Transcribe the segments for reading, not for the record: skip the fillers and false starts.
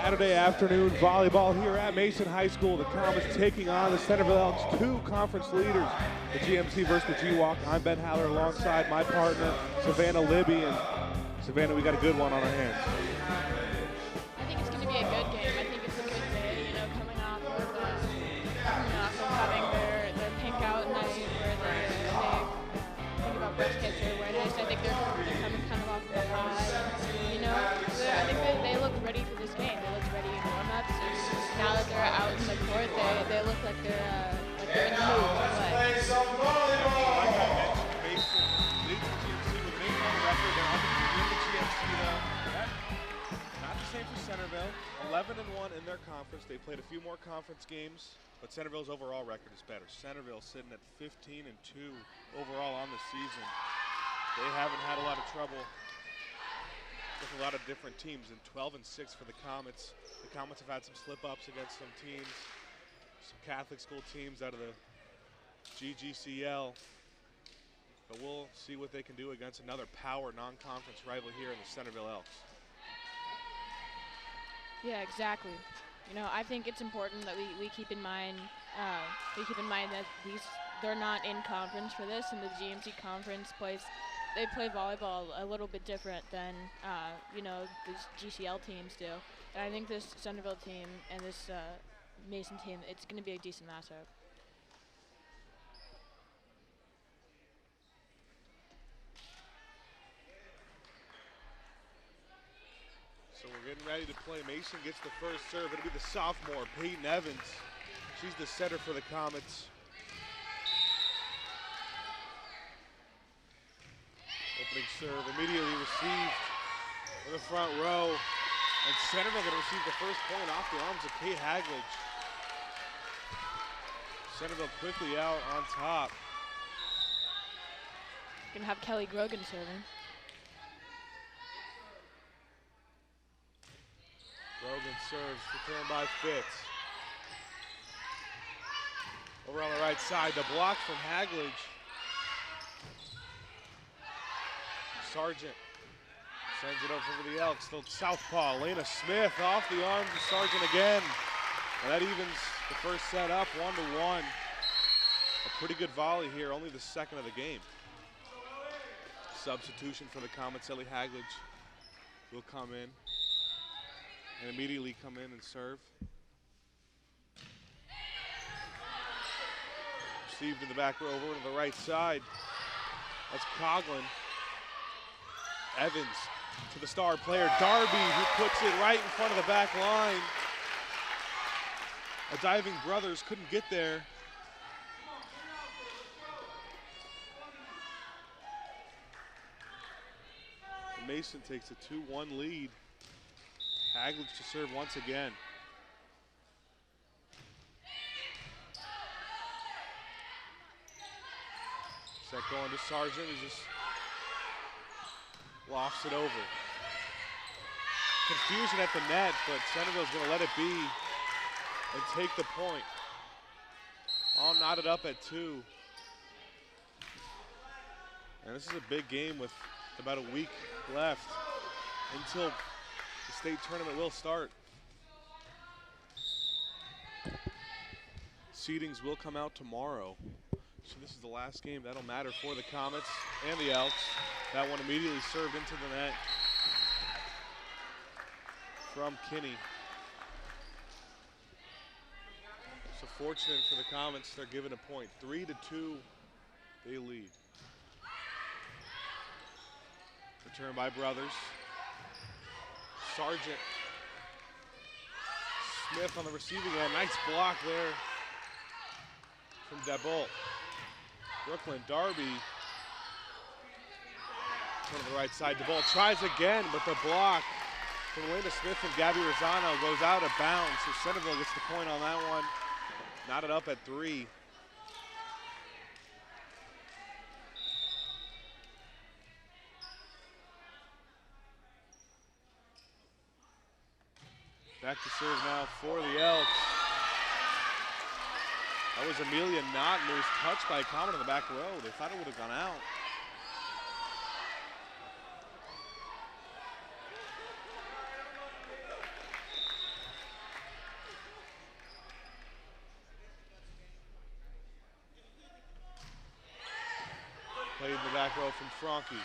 Saturday afternoon volleyball here at Mason High School. The Comets taking on the Centerville Elks, two conference leaders, the GMC versus the G-Walk. I'm Ben Haller alongside my partner, Savannah Libby. And Savannah, we got a good one on our hands. I think it's going to be a good game. I think it's a good day, coming off of having their pink out night where they think about breast cancer awareness. I think they're coming kind of off the high. I think they look ready for this game. They look ready in warm-ups. Now that they're out in the court, they look like they're in the mood to play. Like I mentioned, Mason leads the GMC with an 8-1 record. They're undefeated in the GMC though. Not the same for Centerville. 11-1 in their conference. They played a few more conference games, but Centerville's overall record is better. Centerville sitting at 15-2 overall on the season. They haven't had a lot of trouble with a lot of different teams, and 12-6 for the Comets. The Comets have had some slip-ups against some teams, some Catholic school teams out of the GGCL, but we'll see what they can do against another power non-conference rival here in the Centerville Elks. Yeah, exactly. I think it's important that we keep in mind that they're not in conference for this, and the GMC conference they play volleyball a little bit different than these GCL teams do. And I think this Centerville team and this Mason team, it's going to be a decent matchup. So we're getting ready to play. Mason gets the first serve. It'll be the sophomore, Peyton Evans. She's the setter for the Comets. Opening serve immediately received in the front row. And Centerville going to receive the first point off the arms of Kate Hagledge. Centerville quickly out on top. Going to have Kelly Grogan serving. Grogan serves, returned by Fitz. Over on the right side, the block from Hagledge. Sargent sends it over for the Elks. The southpaw, Lena Smith off the arms of Sargent again. And that evens the first set up 1-1. A pretty good volley here, only the second of the game. Substitution for the Comets, Ellie Hagledge will come in and immediately come in and serve. Received in the back row over to the right side. That's Coughlin. Evans to the star player, Darby, who puts it right in front of the back line. A diving Brothers couldn't get there. Mason takes a 2-1 lead. Hagledge to serve once again. Set going to Sargent, who just lofts it over. Confusion at the net, but Centerville's going to let it be and take the point. All knotted up at 2. And this is a big game with about a week left until the state tournament will start. Seedings will come out tomorrow. So this is the last game that'll matter for the Comets and the Elks. That one immediately served into the net from Kinney. So fortunate for the Comets, they're given a point. 3-2, they lead. Return by Brothers. Sargent. Smith on the receiving end. Nice block there from DeBolt. Brooklyn Darby. Turn to the right side. DeBolt tries again, but the block from Elena Smith and Gabby Rosano goes out of bounds. So Centerville gets the point on that one. Knotted up at 3. Back to serve now for the Elks. That was Amelia Naughton, who was touched by a Comet in the back row. They thought it would have gone out. row from Franke.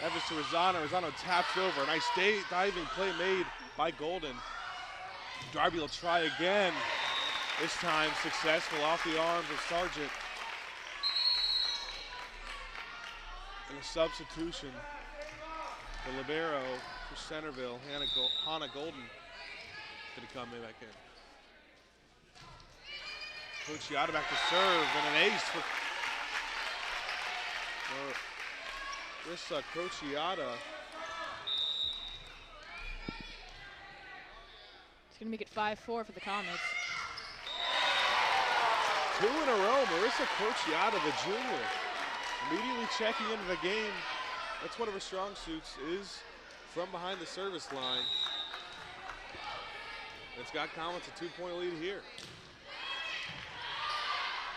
Evans to Rosano. Rosano taps over. Nice diving play made by Golden. Darby will try again. This time successful off the arms of Sargent. And a substitution. The libero for Centerville, Hannah Golden, going to come back in. Crociata back to serve, and an ace for this Crociata. It's going to make it 5-4 for the Comets. 2 in a row, Marissa Crociata, the junior, immediately checking into the game. That's one of her strong suits, is from behind the service line. It's got Comets a 2-point lead here.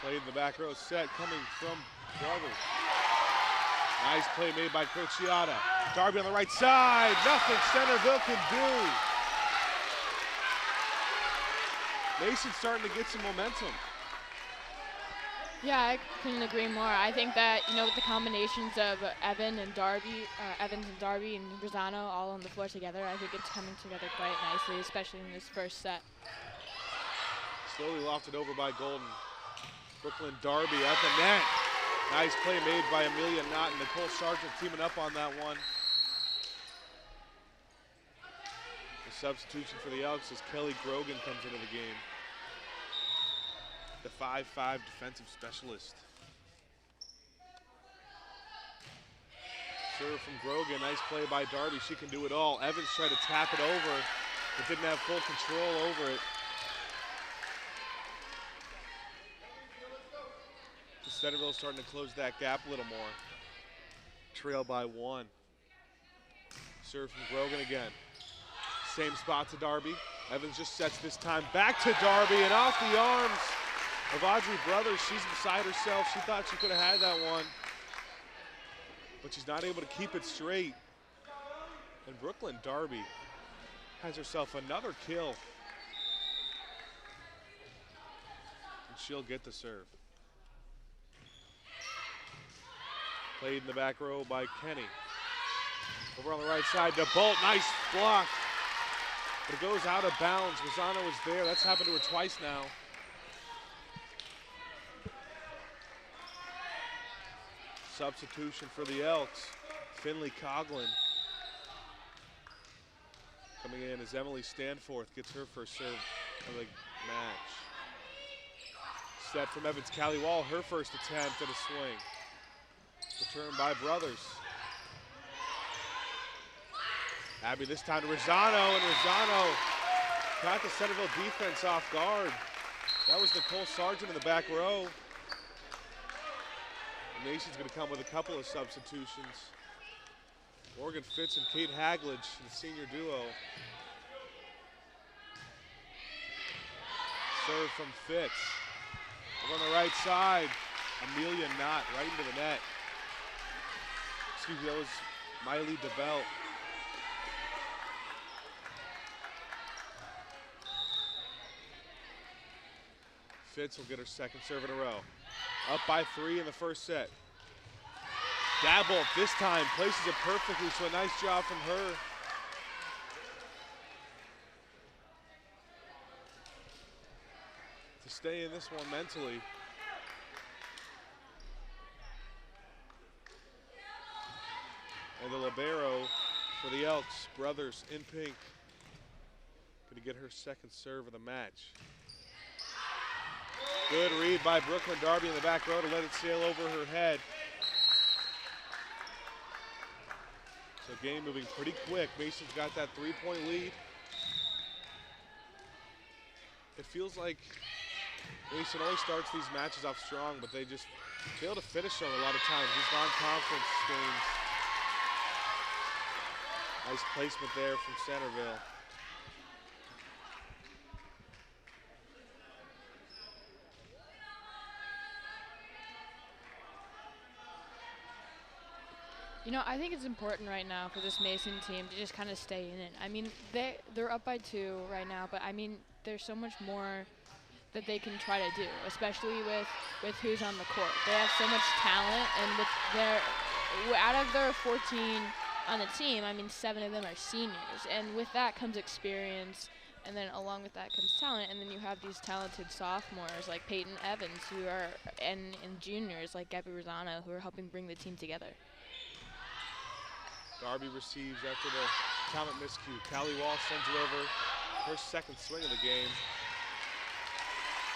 Played in the back row set coming from Brothers. Nice play made by Crociata. Darby on the right side. Nothing Centerville can do. Mason's starting to get some momentum. Yeah, I couldn't agree more. I think that, you know, with the combinations of Evans and Darby and Rosano all on the floor together, I think it's coming together quite nicely, especially in this first set. Slowly lofted over by Golden. Brooklyn Darby at the net. Nice play made by Amelia Knott and Nicole Sargent teaming up on that one. The substitution for the Elks as Kelly Grogan comes into the game. The 5'5" defensive specialist. Serve from Grogan, nice play by Darby. She can do it all. Evans tried to tap it over, but didn't have full control over it. Centerville starting to close that gap a little more. Trail by 1. Serve from Grogan again. Same spot to Darby. Evans just sets this time back to Darby and off the arms of Audrey Brothers. She's beside herself. She thought she could have had that one, but she's not able to keep it straight. And Brooklyn Darby has herself another kill. And she'll get the serve. Played in the back row by Kenny. Over on the right side to Bolt, nice block. But it goes out of bounds. Rosano was there, that's happened to her twice now. Substitution for the Elks, Finley Coughlin. Coming in as Emily Stanforth gets her first serve of the match. Set from Evans Callie Wall, her first attempt at a swing. Return by Brothers. Abby this time to Rosano, and Rosano caught the Centerville defense off guard. That was Nicole Sargent in the back row. Mason's going to come with a couple of substitutions. Morgan Fitz and Kate Hagledge, the senior duo. Serve from Fitz. Over on the right side, Amelia Knott right into the net. Excuse me, that was Miley DeBell. Fitz will get her second serve in a row. Up by 3 in the first set. Dabble this time, places it perfectly, so a nice job from her. To stay in this one mentally. And the libero for the Elks, Brothers in pink. Going to get her second serve of the match. Good read by Brooklyn Darby in the back row to let it sail over her head. So game moving pretty quick. Mason's got that 3-point lead. It feels like Mason always starts these matches off strong, but they just fail to finish them a lot of times. These non-conference games. Nice placement there from Centerville. You know, I think it's important right now for this Mason team to just kind of stay in it. I mean, they're up by 2 right now, but I mean, there's so much more that they can try to do, especially with who's on the court. They have so much talent, and with out of their 14 on the team, I mean, 7 of them are seniors. And with that comes experience, and then along with that comes talent. And then you have these talented sophomores like Peyton Evans, who are, and juniors like Gabby Rosano, who are helping bring the team together. Darby receives after the Comet miscue. Callie Wall sends it over, her second swing of the game.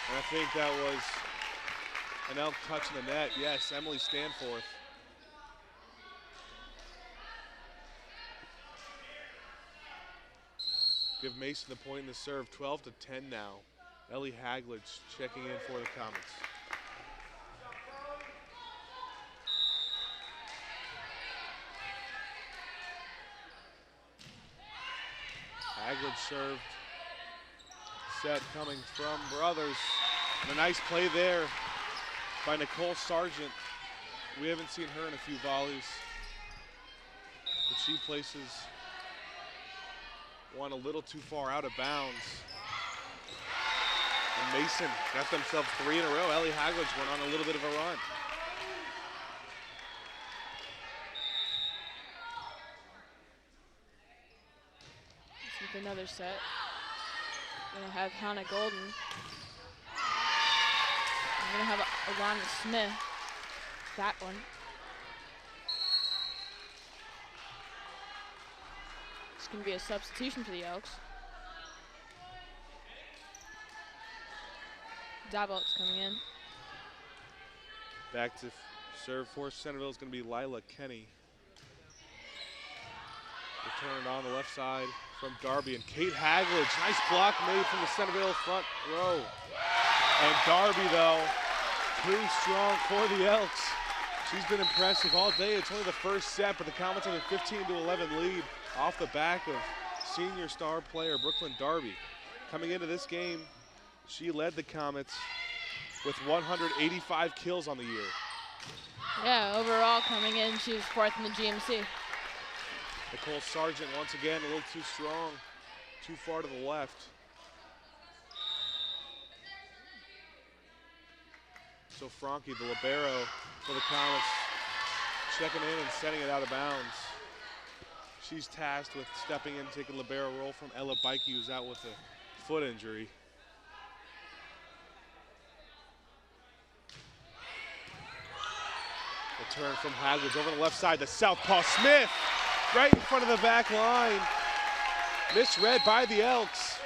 And I think that was an Elk touch in the net. Yes, Emily Stanforth. Give Mason the point in the serve, 12-10 now. Ellie Hagledge checking in for the Comets. Hagledge served. Set coming from Brothers. And a nice play there by Nicole Sargent. We haven't seen her in a few volleys, but she places one a little too far out of bounds. And Mason got themselves 3 in a row. Ellie Hagledge went on a little bit of a run. With another set. Gonna have Hannah Golden. I'm gonna have Alana Smith. That one. It's gonna be a substitution for the Elks. Dabolt's coming in. Back to serve for Centerville is gonna be Lila Kenny. Return on the left side from Darby, and Kate Hagledge. Nice block made from the Centerville front row. And Darby, though, too strong for the Elks. She's been impressive all day. It's only the first set, but the Comets have a 15-11 lead off the back of senior star player Brooklyn Darby. Coming into this game, she led the Comets with 185 kills on the year. Yeah, overall coming in, she was 4th in the GMC. Nicole Sargent, once again, a little too strong, too far to the left. So Franke, the libero for the Comets, checking in and sending it out of bounds. She's tasked with stepping in, taking libero role from Ella Bikey, who's out with a foot injury. Return from Hagledge over the left side, the southpaw Smith. Right in front of the back line. Misread by the Elks.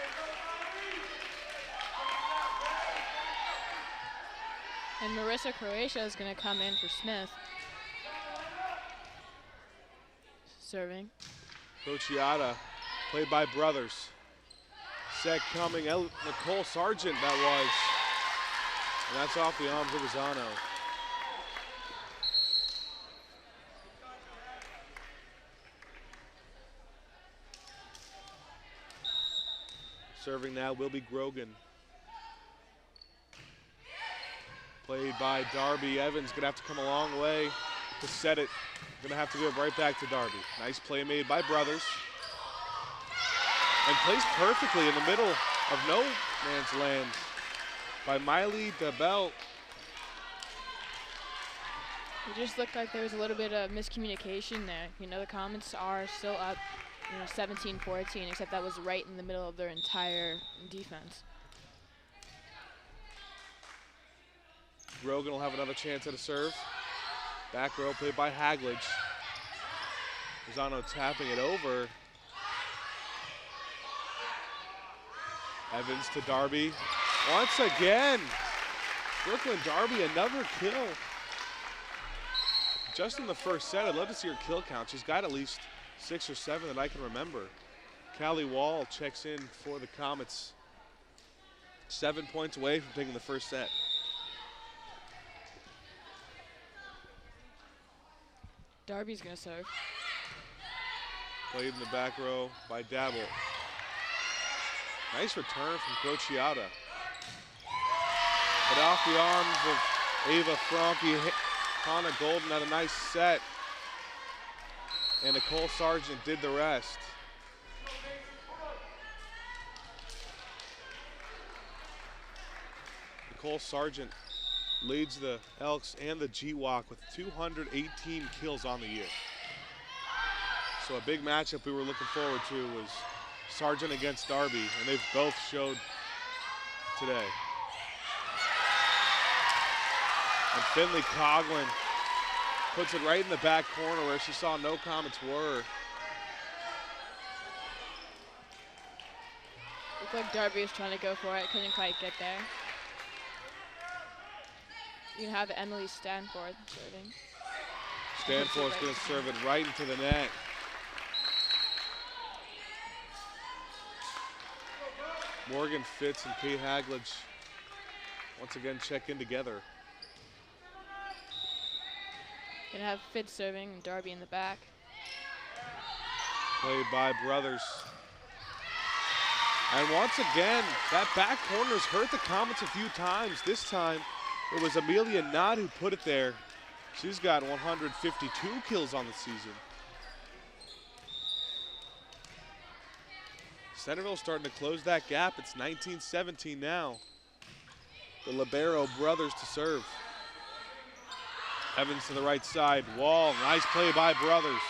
And Marissa Croatia is going to come in for Smith. Serving. Crociata, played by Brothers. Set coming, Nicole Sargent that was. And that's off the arms of Rosano. Serving now will be Grogan. Played by Darby. Evans gonna have to come a long way to set it. Gonna have to give it right back to Darby. Nice play made by Brothers. And placed perfectly in the middle of no man's land by Miley DeBell. It just looked like there was a little bit of miscommunication there. You know, the Comets are still up, 17-14, except that was right in the middle of their entire defense. Grogan will have another chance at a serve. Back row played by Hagledge. Rosano tapping it over. Evans to Darby. Once again, Brooklyn Darby, another kill. Just in the first set, I'd love to see her kill count. She's got at least 6 or 7 that I can remember. Callie Wall checks in for the Comets. 7 points away from taking the first set. Darby's gonna serve. Played in the back row by Dabble. Nice return from Crociata. But off the arms of Ava Franke, Hannah Golden had a nice set. And Nicole Sargent did the rest. Nicole Sargent leads the Elks and the GWOC with 218 kills on the year. So a big matchup we were looking forward to was Sargent against Darby, and they've both showed today. And Finley Coughlin puts it right in the back corner where she saw no Comets were. Looked like Darby was trying to go for it, couldn't quite get there. You can have Emily Stanforth serving. Stanforth's going to serve it right into the net. Morgan Fitz and Kate Hagledge once again check in together. Gonna have Fitz serving and Darby in the back. Played by Brothers. And once again, that back corner's hurt the Comets a few times. This time, it was Amelia Knott who put it there. She's got 152 kills on the season. Centerville starting to close that gap. It's 19-17 now. The libero Brothers to serve. Evans to the right side. Wall, nice play by Brothers.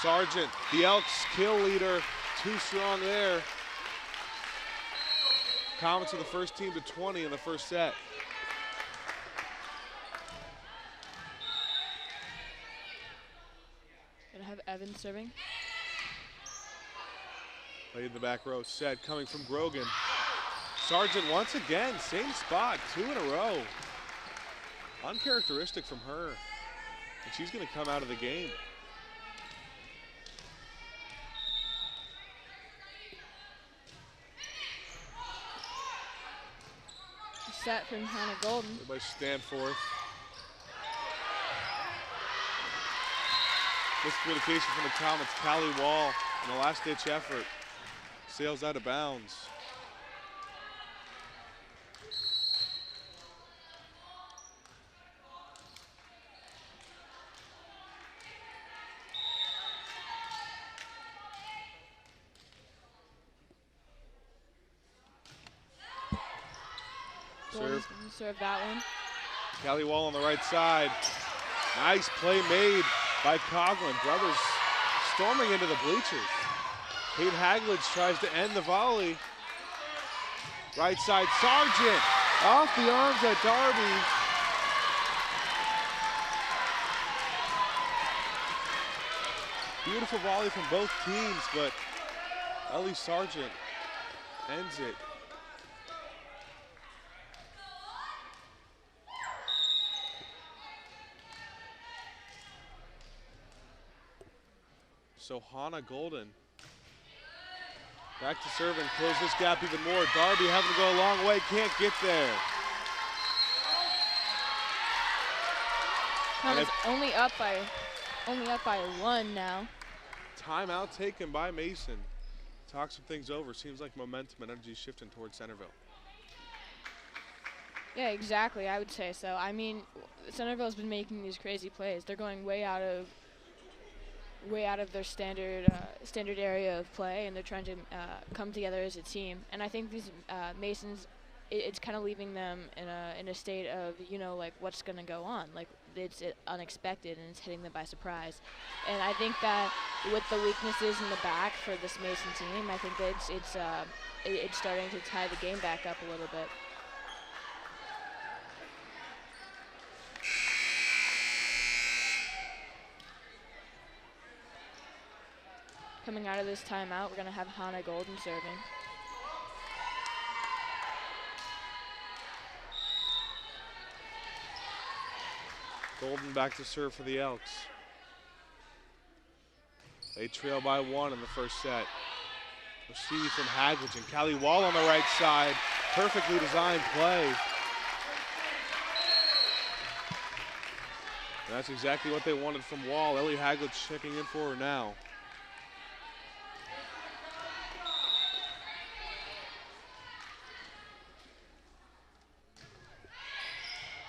Sargent, the Elks kill leader, too strong there. Comets are the first team to 20 in the first set. Gonna have Evans serving. Played in the back row set coming from Grogan. Sargent once again, same spot, 2 in a row. Uncharacteristic from her. And she's going to come out of the game. Set from Hannah Golden. By Stanforth. Miscommunication from the Comets. Callie Wall in a last-ditch effort. Sails out of bounds. Golden's gonna serve that one. Callie Wall on the right side. Nice play made by Coughlin. Brothers storming into the bleachers. Kate Hagledge tries to end the volley. Right side, Sargent off the arms at Darby. Beautiful volley from both teams, but Ellie Sargent ends it. So Hannah Golden back to serve and close this gap even more. Darby having to go a long way, can't get there. Comets only up by 1 now. Timeout taken by Mason. Talk some things over. Seems like momentum and energy shifting towards Centerville. Yeah, exactly. I would say so. I mean, Centerville's been making these crazy plays. They're going way out of their standard area of play, and they're trying to come together as a team. And I think these Masons, it's kind of leaving them in a state of, you know, like, what's going to go on. Like, it's unexpected and it's hitting them by surprise. And I think that with the weaknesses in the back for this Mason team, I think that it's starting to tie the game back up a little bit. Coming out of this timeout, we're going to have Hannah Golden serving. Golden back to serve for the Elks. They trail by 1 in the first set. Receive from Hagledge and Callie Wall on the right side. Perfectly designed play. And that's exactly what they wanted from Wall. Ellie Hagledge checking in for her now.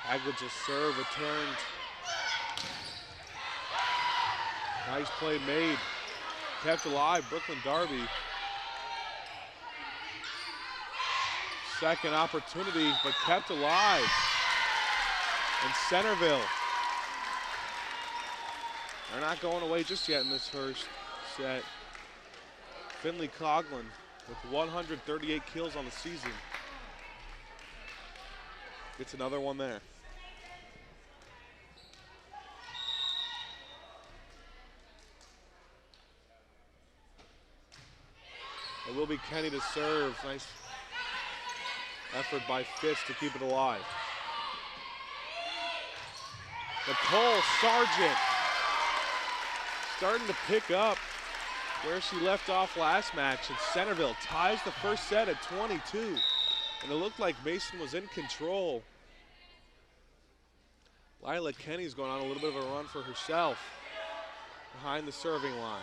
Hagledge's serve returned. Nice play made. Kept alive, Brooklyn Darby. Second opportunity, but kept alive. And Centerville, they're not going away just yet in this first set. Finley Coughlin with 138 kills on the season. Gets another one there. It will be Kenny to serve. Nice effort by Fitz to keep it alive. Nicole Sargent starting to pick up where she left off last match, and Centerville ties the first set at 22. And it looked like Mason was in control. Lila Kenny's going on a little bit of a run for herself behind the serving line.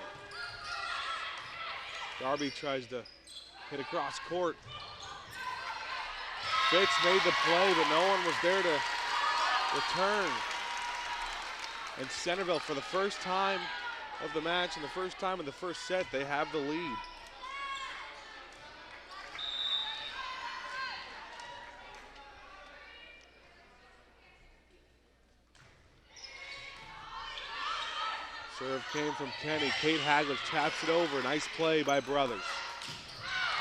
Darby tries to hit across court. Fitz made the play, but no one was there to return. And Centerville, for the first time of the match and the first time in the first set, they have the lead. Serve came from Kenny. Kate Hagler taps it over. Nice play by Brothers.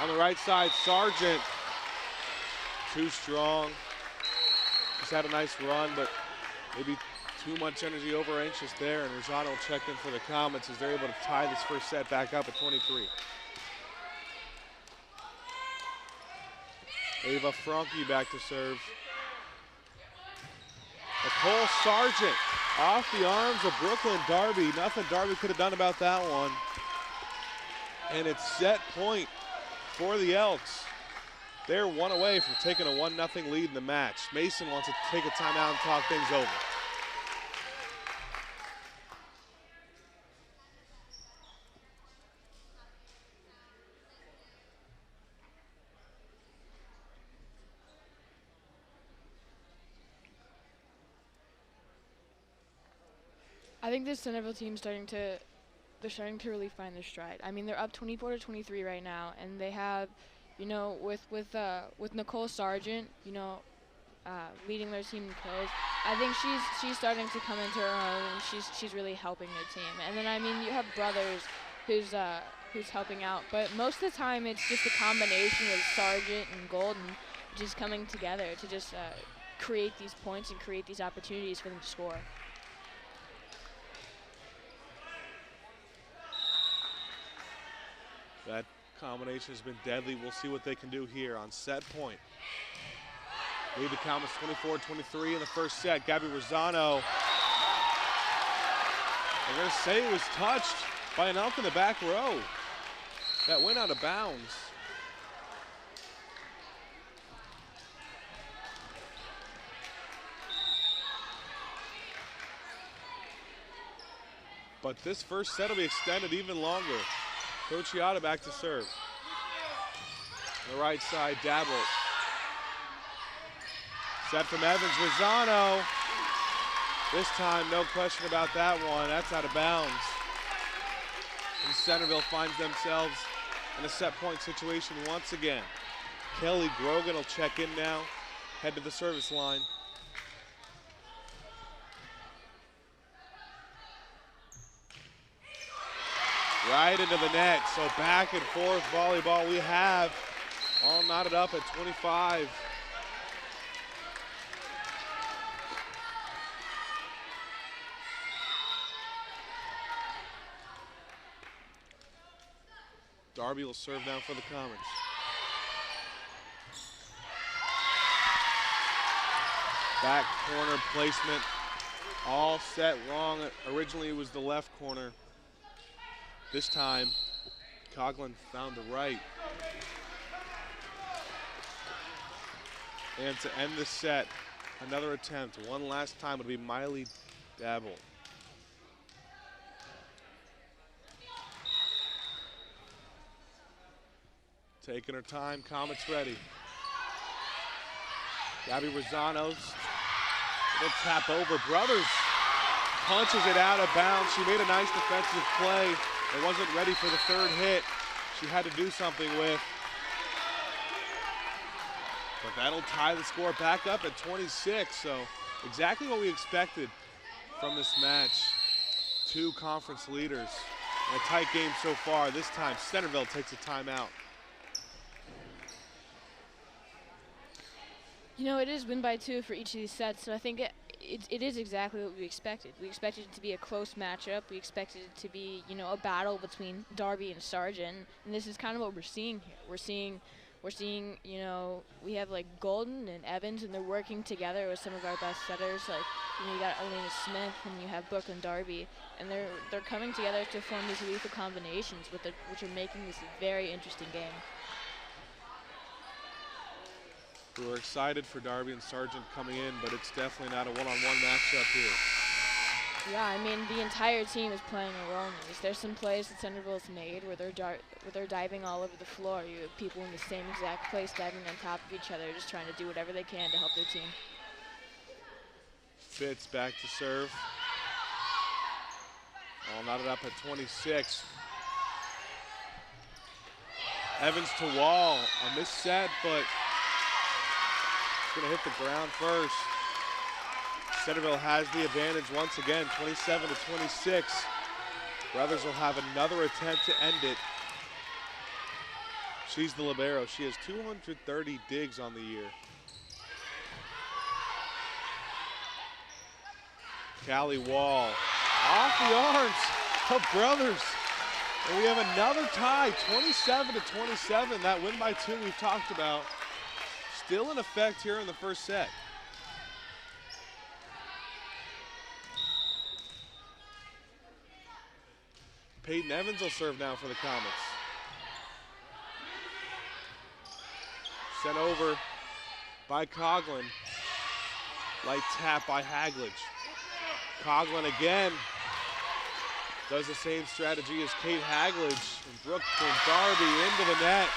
On the right side, Sargent. Too strong. Just had a nice run, but maybe too much energy, over anxious there. And Rosano checked in for the Comets as they're able to tie this first set back up at 23. Ava Franke back to serve. Nicole Sargent off the arms of Brooklyn Darby. Nothing Darby could have done about that one. And it's set point for the Elks. They're one away from taking a 1-0 lead in the match. Mason wants to take a timeout and talk things over. I think this Centerville team's starting to really find their stride. I mean, they're up 24-23 right now, and they have, you know, with Nicole Sargent, you know, leading their team in kills. I think she's starting to come into her own, and she's really helping their team. And then I mean, you have Brothers, who's helping out, but most of the time it's just a combination with Sargent and Golden just coming together to just create these points and create these opportunities for them to score. That combination has been deadly. We'll see what they can do here on set point. Lead the Comets 24-23 in the first set. Gabby Rosano. They're going to say it was touched by an Elk in the back row. That went out of bounds. But this first set will be extended even longer. Crociata back to serve. On the right side, Dabble. Set from Evans, Rosano. This time, no question about that one. That's out of bounds. And Centerville finds themselves in a set point situation once again. Kelly Grogan will check in now, head to the service line. Right into the net, so back and forth volleyball we have. All knotted up at 25. Darby will serve now for the Comets. Back corner placement, all set wrong. Originally it was the left corner. This time, Coughlin found the right. And to end the set, another attempt. One last time would be Miley Dabble. Taking her time, Comets ready. Gabby Rosano's little tap over. Brothers punches it out of bounds. She made a nice defensive play. It wasn't ready for the third hit. She had to do something with. But that'll tie the score back up at 26, so exactly what we expected from this match. Two conference leaders. A tight game so far. This time, Centerville takes a timeout. You know, it is win by 2 for each of these sets, so I think it is exactly what we expected. We expected it to be a close matchup. We expected it to be, you know, a battle between Darby and Sargent, and this is kind of what we're seeing here. We're seeing, you know, we have like Golden and Evans, and they're working together with some of our best setters. Like, you know, you got Elena Smith and you have Brooklyn Darby, and they're coming together to form these lethal combinations, which are making this a very interesting game. We were excited for Darby and Sargent coming in, but it's definitely not a one-on-one matchup here. Yeah, I mean, the entire team is playing a role in these. There's some plays that Centerville has made where they're diving all over the floor. You have people in the same exact place diving on top of each other, just trying to do whatever they can to help their team. Fitz back to serve. All knotted up at 26. Evans to Wall on this set, but gonna hit the ground first. Centerville has the advantage once again, 27 to 26. Brothers will have another attempt to end it. She's the libero. She has 230 digs on the year. Callie Wall off the arms of Brothers. And we have another tie, 27 to 27. That win by 2 we've talked about. Still in effect here in the first set. Peyton Evans will serve now for the Comets. Sent over by Coughlin. Light tap by Haglage. Coughlin again does the same strategy as Kate Haglage. And Brooklyn Darby into the net.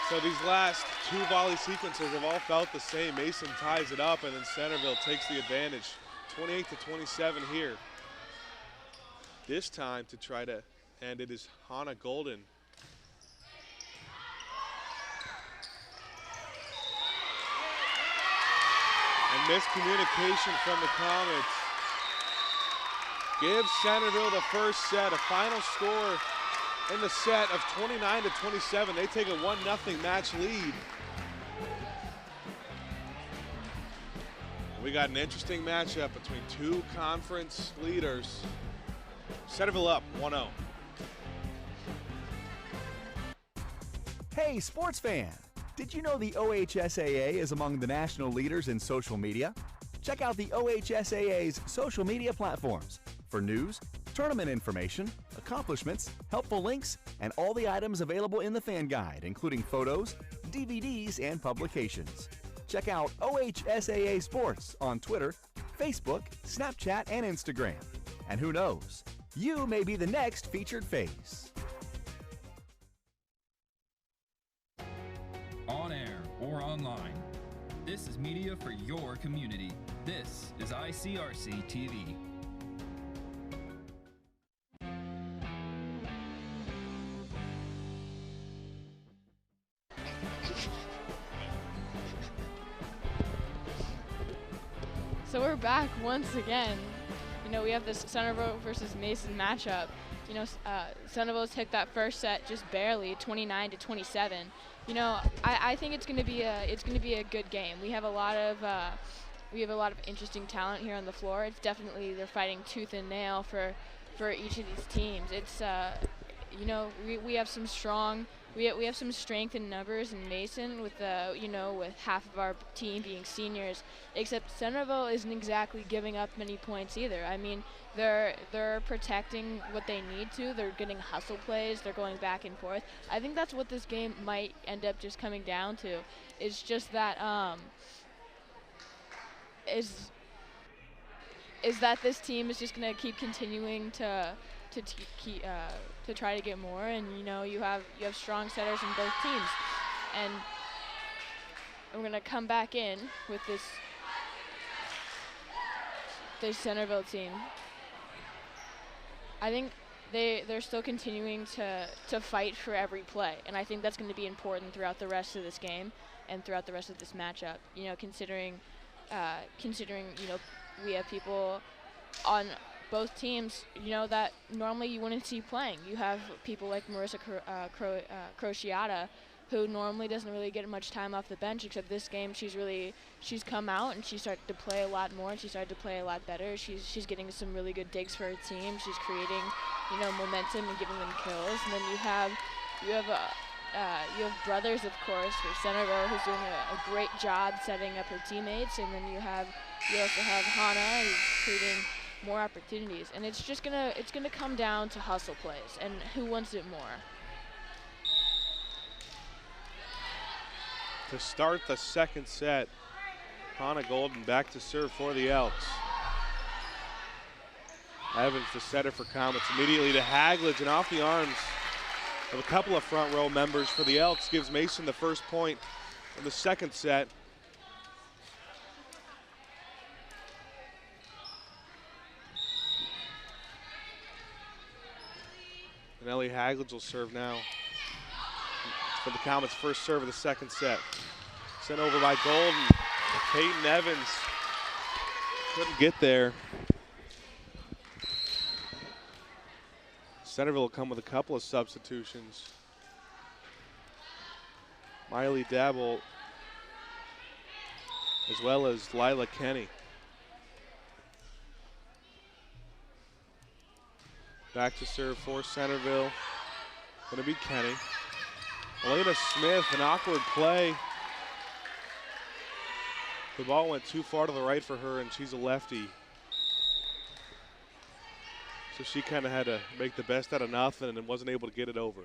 So these last two volley sequences have all felt the same. Mason ties it up, and then Centerville takes the advantage. 28 to 27 here. This time to try to end it is Hannah Golden. And miscommunication from the Comets gives Centerville the first set. A final score in the set of 29 to 27. They take a 1-0 match lead. We got an interesting matchup between two conference leaders. Centerville up 1-0. Hey, sports fan! Did you know the OHSAA is among the national leaders in social media? Check out the OHSAA's social media platforms for news, tournament information, accomplishments, helpful links, and all the items available in the fan guide, including photos, DVDs, and publications. Check out OHSAA Sports on Twitter, Facebook, Snapchat, and Instagram. And who knows? You may be the next featured face. On air or online, this is media for your community. This is ICRC-TV. So we're back once again. You know, we have this Centerville versus Mason matchup. You know, Centerville took that first set just barely, 29 to 27. You know, I think it's going to be a good game. We have a lot of interesting talent here on the floor. It's definitely, they're fighting tooth and nail for each of these teams. It's you know, we have some strong. We have some strength in numbers in Mason with with half of our team being seniors, except Centerville isn't exactly giving up many points either. I mean, they're protecting what they need to. They're getting hustle plays. They're going back and forth. I think that's what this game might end up just coming down to. It's just that is that this team is just going to keep continuing to try to get more, and you know, you have strong setters in both teams, and I'm gonna come back in with this Centerville team. I think they're still continuing to fight for every play, and I think that's going to be important throughout the rest of this game and throughout the rest of this matchup. You know, considering you know, we have people on both teams, you know, that normally you wouldn't see playing. You have people like Marissa Crociata, who normally doesn't really get much time off the bench, except this game she's come out and she started to play a lot more, and she started to play a lot better. She's getting some really good digs for her team. She's creating, you know, momentum and giving them kills. And then you have Brothers, of course, for Centerville, who's doing a great job setting up her teammates. And then you also have Hannah, who's creating more opportunities. And it's gonna come down to hustle plays and who wants it more. To start the second set, Hannah Golden back to serve for the Elks. Evans, the setter for Comets, immediately to Haglage, and off the arms of a couple of front row members for the Elks, gives Mason the first point in the second set. And Ellie Haglage will serve now for the Comets' first serve of the second set. Sent over by Golden. Peyton Evans couldn't get there. Centerville will come with a couple of substitutions. Miley Dabble, as well as Lila Kenny. Back to serve for Centerville. Gonna be Kenny. Elena Smith, an awkward play. The ball went too far to the right for her, and she's a lefty. So she kind of had to make the best out of nothing and wasn't able to get it over.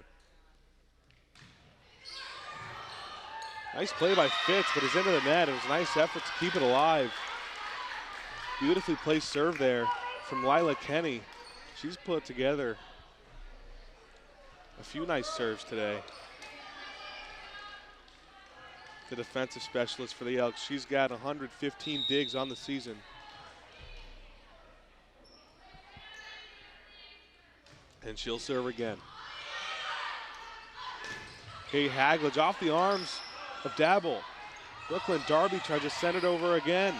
Nice play by Fitz, but it's into the net. It was a nice effort to keep it alive. Beautifully placed serve there from Lila Kenny. She's put together a few nice serves today. The defensive specialist for the Elks. She's got 115 digs on the season. And she'll serve again. Kay Haglage off the arms of Dabble. Brooklyn Darby tried to send it over again.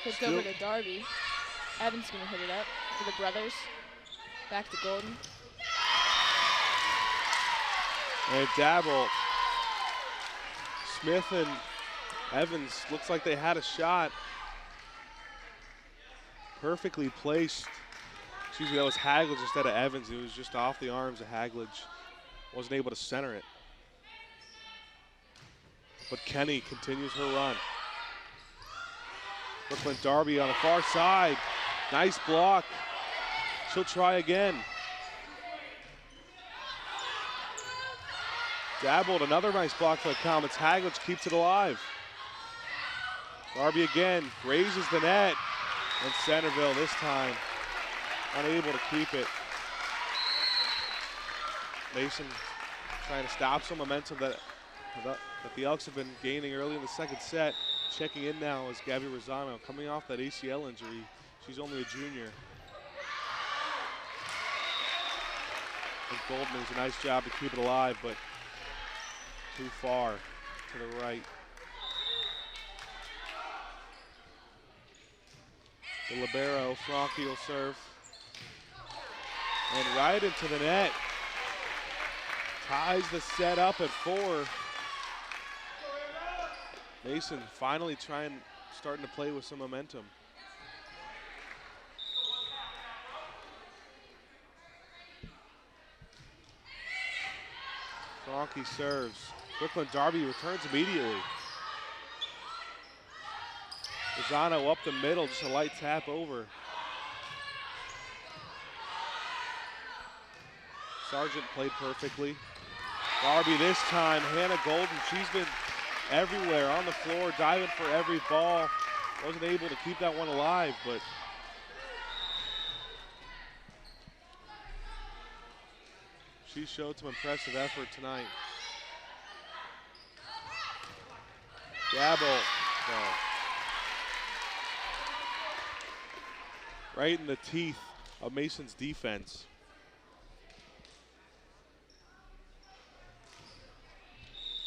Pitched over to Darby. Evans gonna hit it up for the Brothers. Back to Golden. And Dabble, Smith and Evans, looks like they had a shot. Perfectly placed. Excuse me, that was Haglage instead of Evans. It was just off the arms of Haglage. Wasn't able to center it. But Kenny continues her run. Brooklyn Darby on the far side. Nice block. She'll try again. Dabbled, another nice block for the Comets. Haglage keeps it alive. Darby again, raises the net. And Centerville this time unable to keep it. Mason trying to stop some momentum that the Elks have been gaining early in the second set. Checking in now is Gabby Rosano, coming off that ACL injury. She's only a junior. And Golden does a nice job to keep it alive, but too far to the right. The libero, Franke, will serve. And right into the net. Ties the set up at 4. Mason finally starting to play with some momentum. Franke serves. Brooklyn Darby returns immediately. Rosano up the middle, just a light tap over. Sargent played perfectly. Darby this time, Hannah Golden, she's been everywhere on the floor, diving for every ball. Wasn't able to keep that one alive, but she showed some impressive effort tonight. Dabble. right in the teeth of Mason's defense.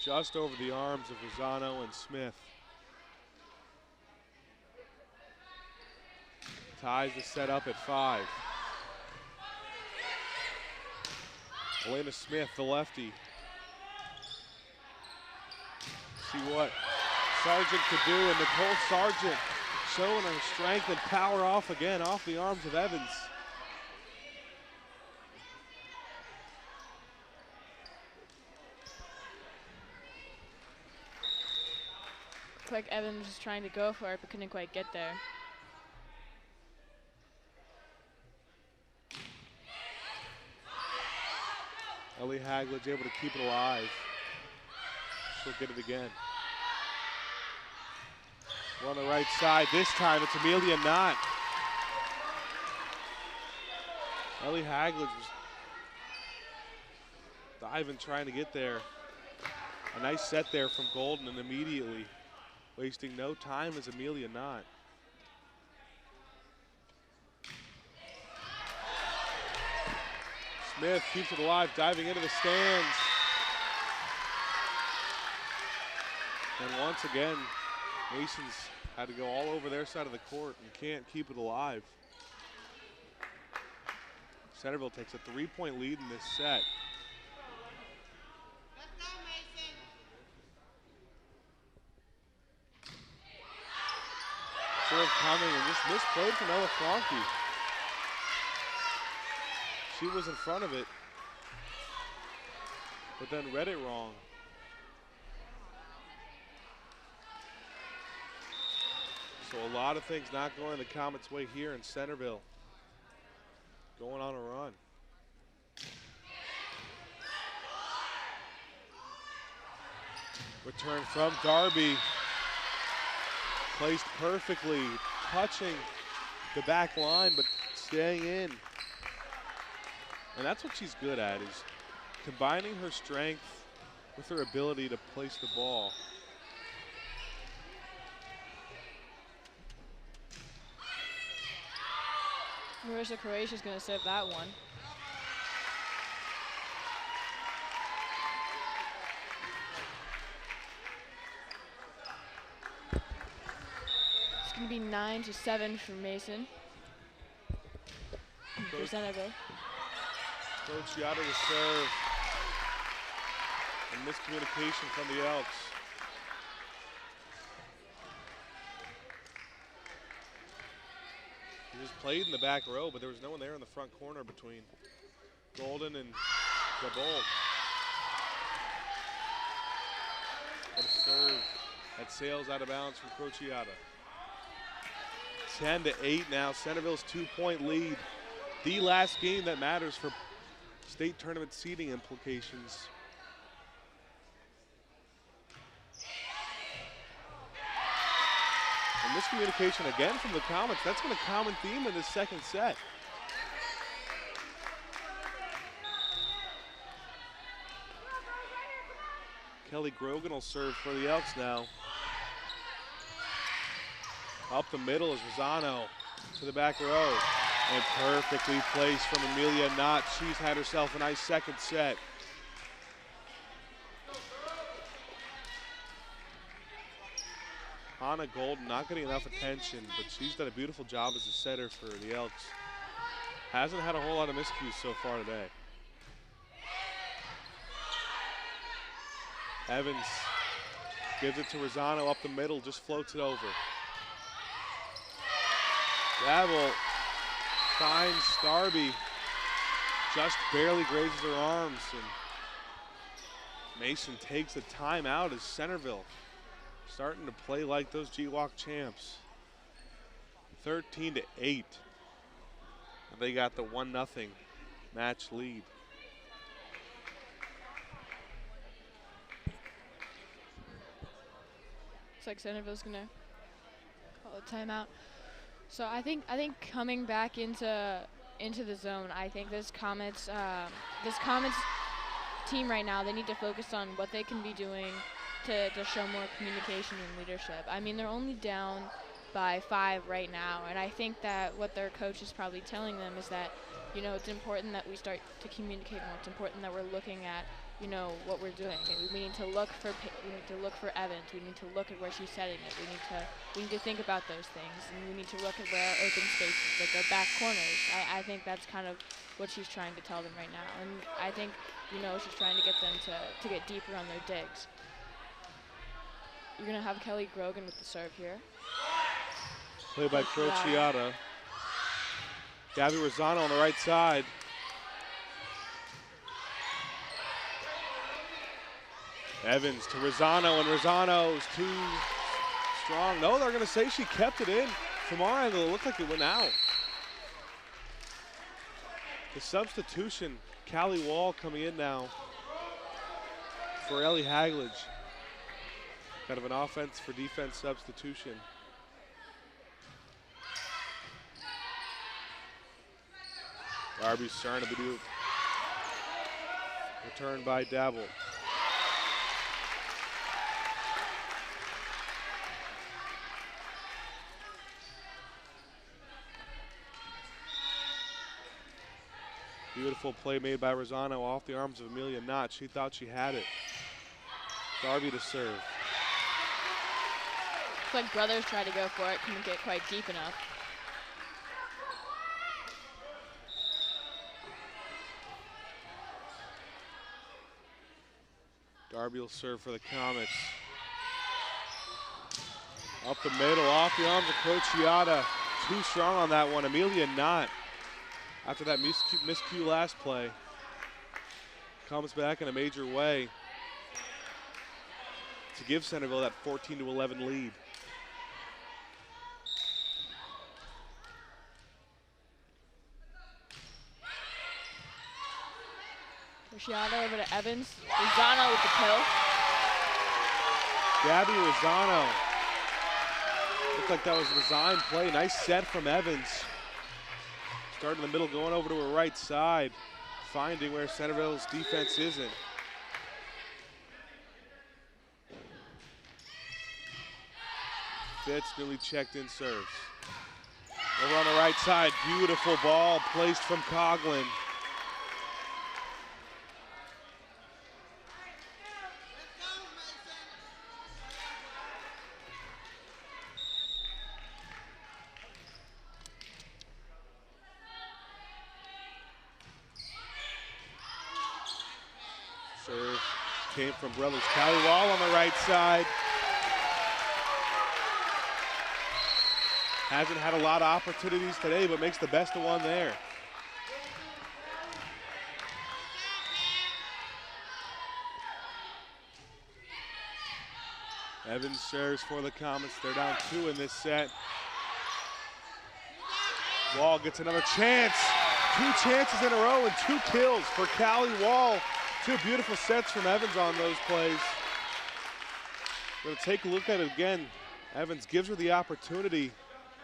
Just over the arms of Rosano and Smith. Ties the set up at 5. Elena Smith, the lefty. See what Sargent could do, and Nicole Sargent showing her strength and power off again, off the arms of Evans. Looked like Evans was trying to go for it, but couldn't quite get there. Ellie Hagledge able to keep it alive. She'll get it again. We're on the right side. This time it's Amelia Knott. Ellie Hagledge was diving, trying to get there. A nice set there from Golden, and immediately wasting no time as Amelia Knott. Smith keeps it alive, diving into the stands. And once again, Mason's had to go all over their side of the court and can't keep it alive. Centerville takes a 3-point lead in this set. Serve coming and just misplayed from Ella Franke. She was in front of it, but then read it wrong. So a lot of things not going the Comets' way here in Centerville. Going on a run. Return from Darby. Placed perfectly, touching the back line, but staying in. And that's what she's good at, is combining her strength with her ability to place the ball. Marissa Croatia's going to serve that one. It's going to be 9-7 for Mason. For Centerville. Crociata to serve. And miscommunication from the Elks. He just played in the back row, but there was no one there in the front corner between Golden and Gabold. What a serve that sails out of bounds from Crociata. 10-8 now, Centerville's 2-point lead. The last game that matters for state tournament seeding implications. And miscommunication again from the Comets. That's been a common theme in this second set. Kelly Grogan will serve for the Elks now. Up the middle is Rosano to the back row. And perfectly placed from Amelia Knott. She's had herself a nice second set. Hannah Golden not getting enough attention, but she's done a beautiful job as a setter for the Elks. Hasn't had a whole lot of miscues so far today. Evans gives it to Rosano up the middle, just floats it over. Gavel finds Starby, just barely grazes her arms, and Mason takes a timeout as Centerville starting to play like those GWAC champs. 13-8, and they got the 1-0 match lead. Looks like Centerville's gonna call a timeout. So I think coming back into the zone, I think this Comets team right now, they need to focus on what they can be doing to show more communication and leadership. I mean, they're only down by 5 right now. And I think that what their coach is probably telling them is that, you know, it's important that we start to communicate more. It's important that we're looking at, you know, what we're doing. And we need to look for Evans. We need to look at where she's setting it. We need to think about those things, and we need to look at where our open spaces, like our back corners. I think that's kind of what she's trying to tell them right now. And I think, you know, she's trying to get them to get deeper on their digs. You're gonna have Kelly Grogan with the serve here. Played by Crociata. Gabby Rosano on the right side. Evans to Rosano, and Rosano is too strong. No, they're gonna say she kept it in. From our angle, it looked like it went out. The substitution, Callie Wall coming in now for Ellie Haglage. Kind of an offense for defense substitution. Darby starting to do return by Dabble. Beautiful play made by Rosano off the arms of Amelia Knott. She thought she had it. Darby to serve. Looks like Brothers tried to go for it, couldn't get quite deep enough. Darby will serve for the Comets. Up the middle, off the arms of Crociata. Too strong on that one. Amelia Knott, after that miscue last play, comes back in a major way to give Centerville that 14-11 lead. Crociata over to Evans. Rosano with the kill. Gabby Rosano. Looked like that was a design play. Nice set from Evans. Starting in the middle, going over to her right side, finding where Centerville's defense isn't. Fitz newly checked in serves. Over on the right side, beautiful ball placed from Coughlin. Serve came from Brothers. Callie Wall on the right side. Hasn't had a lot of opportunities today, but makes the best of one there. Evans serves for the Comets. They're down 2 in this set. Wall gets another chance. 2 chances in a row and 2 kills for Callie Wall. 2 beautiful sets from Evans on those plays. We're going to take a look at it again. Evans gives her the opportunity,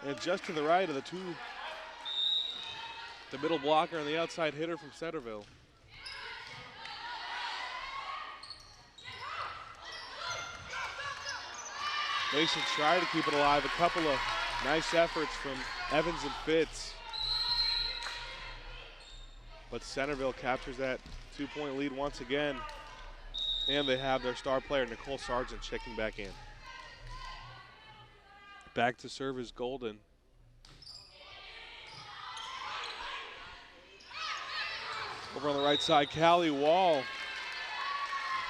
and just to the right of the middle blocker and the outside hitter from Centerville. Mason tried to keep it alive. A couple of nice efforts from Evans and Fitz. But Centerville captures that 2-point lead once again. And they have their star player, Nicole Sargent, checking back in. Back to serve is Golden. Over on the right side, Callie Wall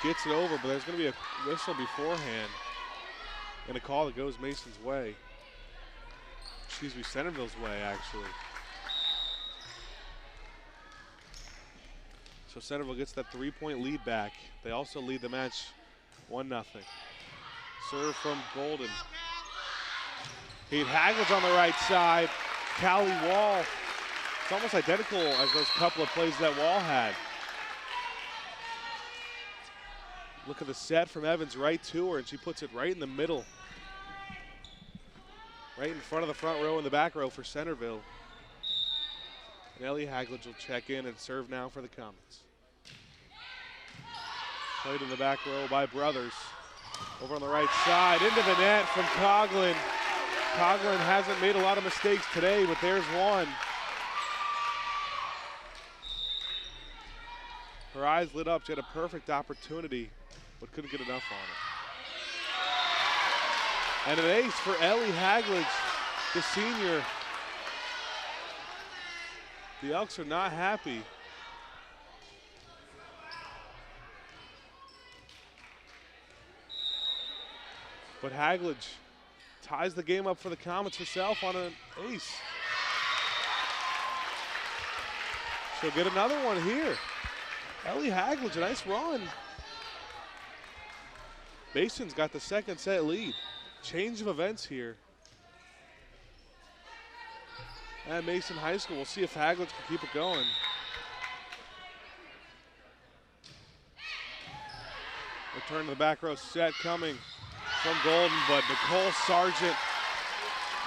gets it over, but there's going to be a whistle beforehand and a call that goes Mason's way. Excuse me, Centerville's way, actually. So Centerville gets that 3-point lead back. They also lead the match 1-0. Serve from Golden. Kate Haglage on the right side. Callie Wall. It's almost identical as those couple of plays that Wall had. Look at the set from Evans right to her, and she puts it right in the middle. Right in front of the front row and the back row for Centerville. And Ellie Haglage will check in and serve now for the Comets. Played in the back row by Brothers. Over on the right side, into the net from Coughlin. Coughlin hasn't made a lot of mistakes today, but there's one. Her eyes lit up. She had a perfect opportunity, but couldn't get enough on it. And an ace for Ellie Hagledge, the senior. The Elks are not happy. But Hagledge ties the game up for the Comets herself on an ace. She'll get another one here. Ellie Hagledge, a nice run. Mason's got the second set lead. Change of events here. At Mason High School, we'll see if Hagledge can keep it going. Return to the back row set coming from Golden, but Nicole Sargent,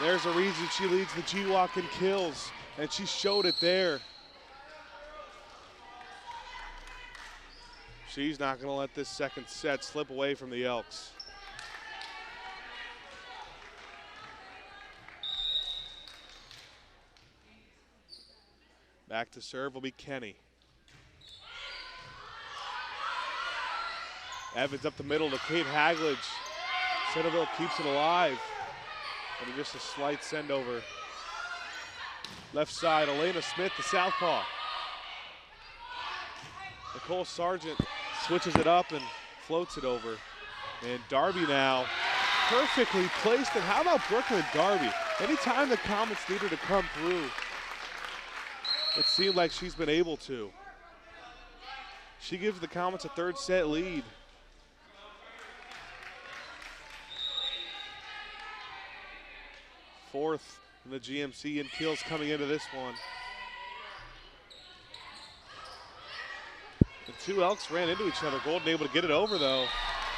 there's a reason she leads the G-Walk in kills, and she showed it there. She's not going to let this second set slip away from the Elks. Back to serve will be Kenny. Evans up the middle to Kate Hagledge. Centerville keeps it alive. And just a slight send over. Left side, Elena Smith, the southpaw. Nicole Sargent switches it up and floats it over. And Darby now perfectly placed. And how about Brooklyn Darby? Anytime the Comets need her to come through, it seemed like she's been able to. She gives the Comets a third set lead. Fourth in the GMC in kills coming into this one. The two Elks ran into each other. Golden able to get it over though.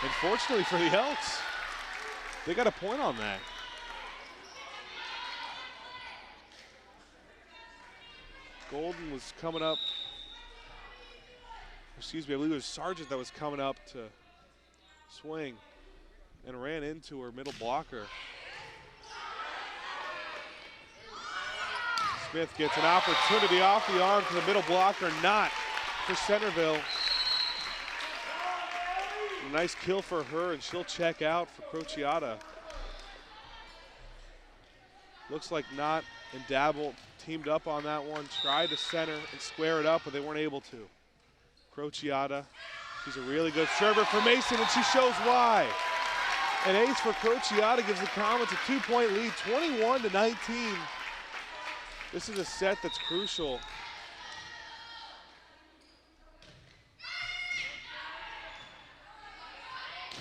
And fortunately for the Elks, they got a point on that. Golden was coming up, excuse me, I believe it was Sargent that was coming up to swing and ran into her middle blocker. Smith gets an opportunity off the arm to the middle blocker, not for Centerville. A nice kill for her, and she'll check out for Crociata. Looks like Knott and Dabble teamed up on that one, tried to center and square it up, but they weren't able to. Crociata, she's a really good server for Mason, and she shows why. An ace for Crociata gives the Comets a 2-point lead, 21-19. This is a set that's crucial.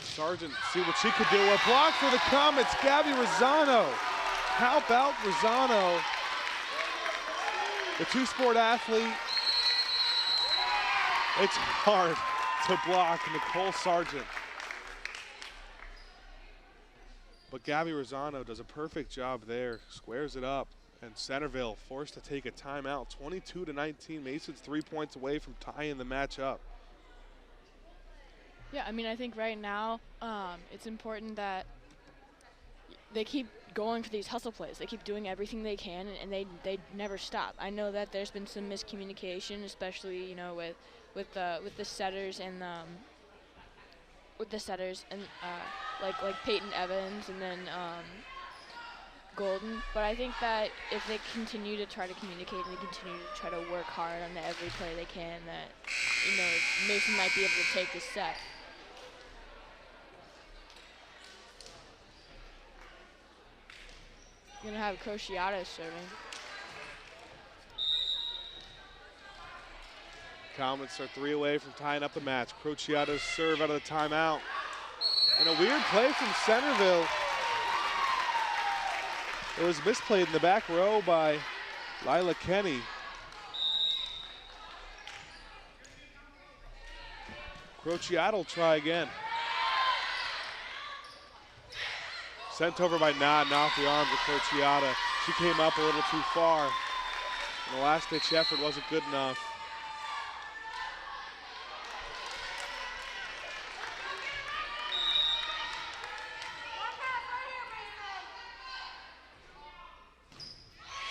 Sargent, see what she could do. A block for the Comets, Gabby Rosano. How about Rosano, the two-sport athlete? It's hard to block Nicole Sargent. But Gabby Rosano does a perfect job there, squares it up, and Centerville forced to take a timeout. 22-19, Mason's 3 points away from tying the match up. Yeah, I mean, I think right now it's important that they keep going for these hustle plays. They keep doing everything they can, and they never stop. I know that there's been some miscommunication, especially, you know, with the setters and like Peyton Evans and then Golden. But I think that if they continue to try to communicate and they continue to try to work hard on every play they can, that, you know, Mason might be able to take this set. You're gonna have Crociata serving. Comets are 3 away from tying up the match. Crociata's serve out of the timeout. And a weird play from Centerville. It was misplayed in the back row by Lila Kenny. Crociata will try again. Sent over by Nod and off the arms of Crociata. She came up a little too far. And the last ditch effort wasn't good enough.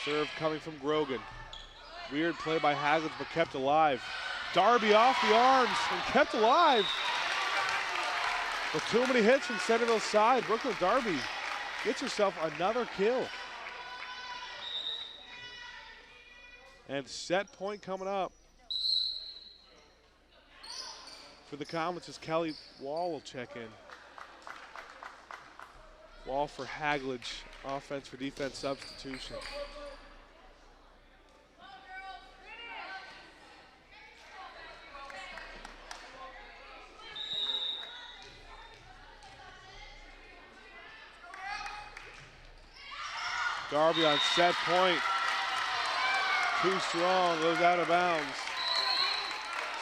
Serve coming from Grogan. Weird play by Haglitz, but kept alive. Darby off the arms and kept alive. With too many hits from Centerville's side, Brooklyn Darby gets herself another kill. And set point coming up for the Comets as Kelly Wall will check in. Wall for Haglitz, offense for defense substitution. Darby on set point. Too strong, goes out of bounds.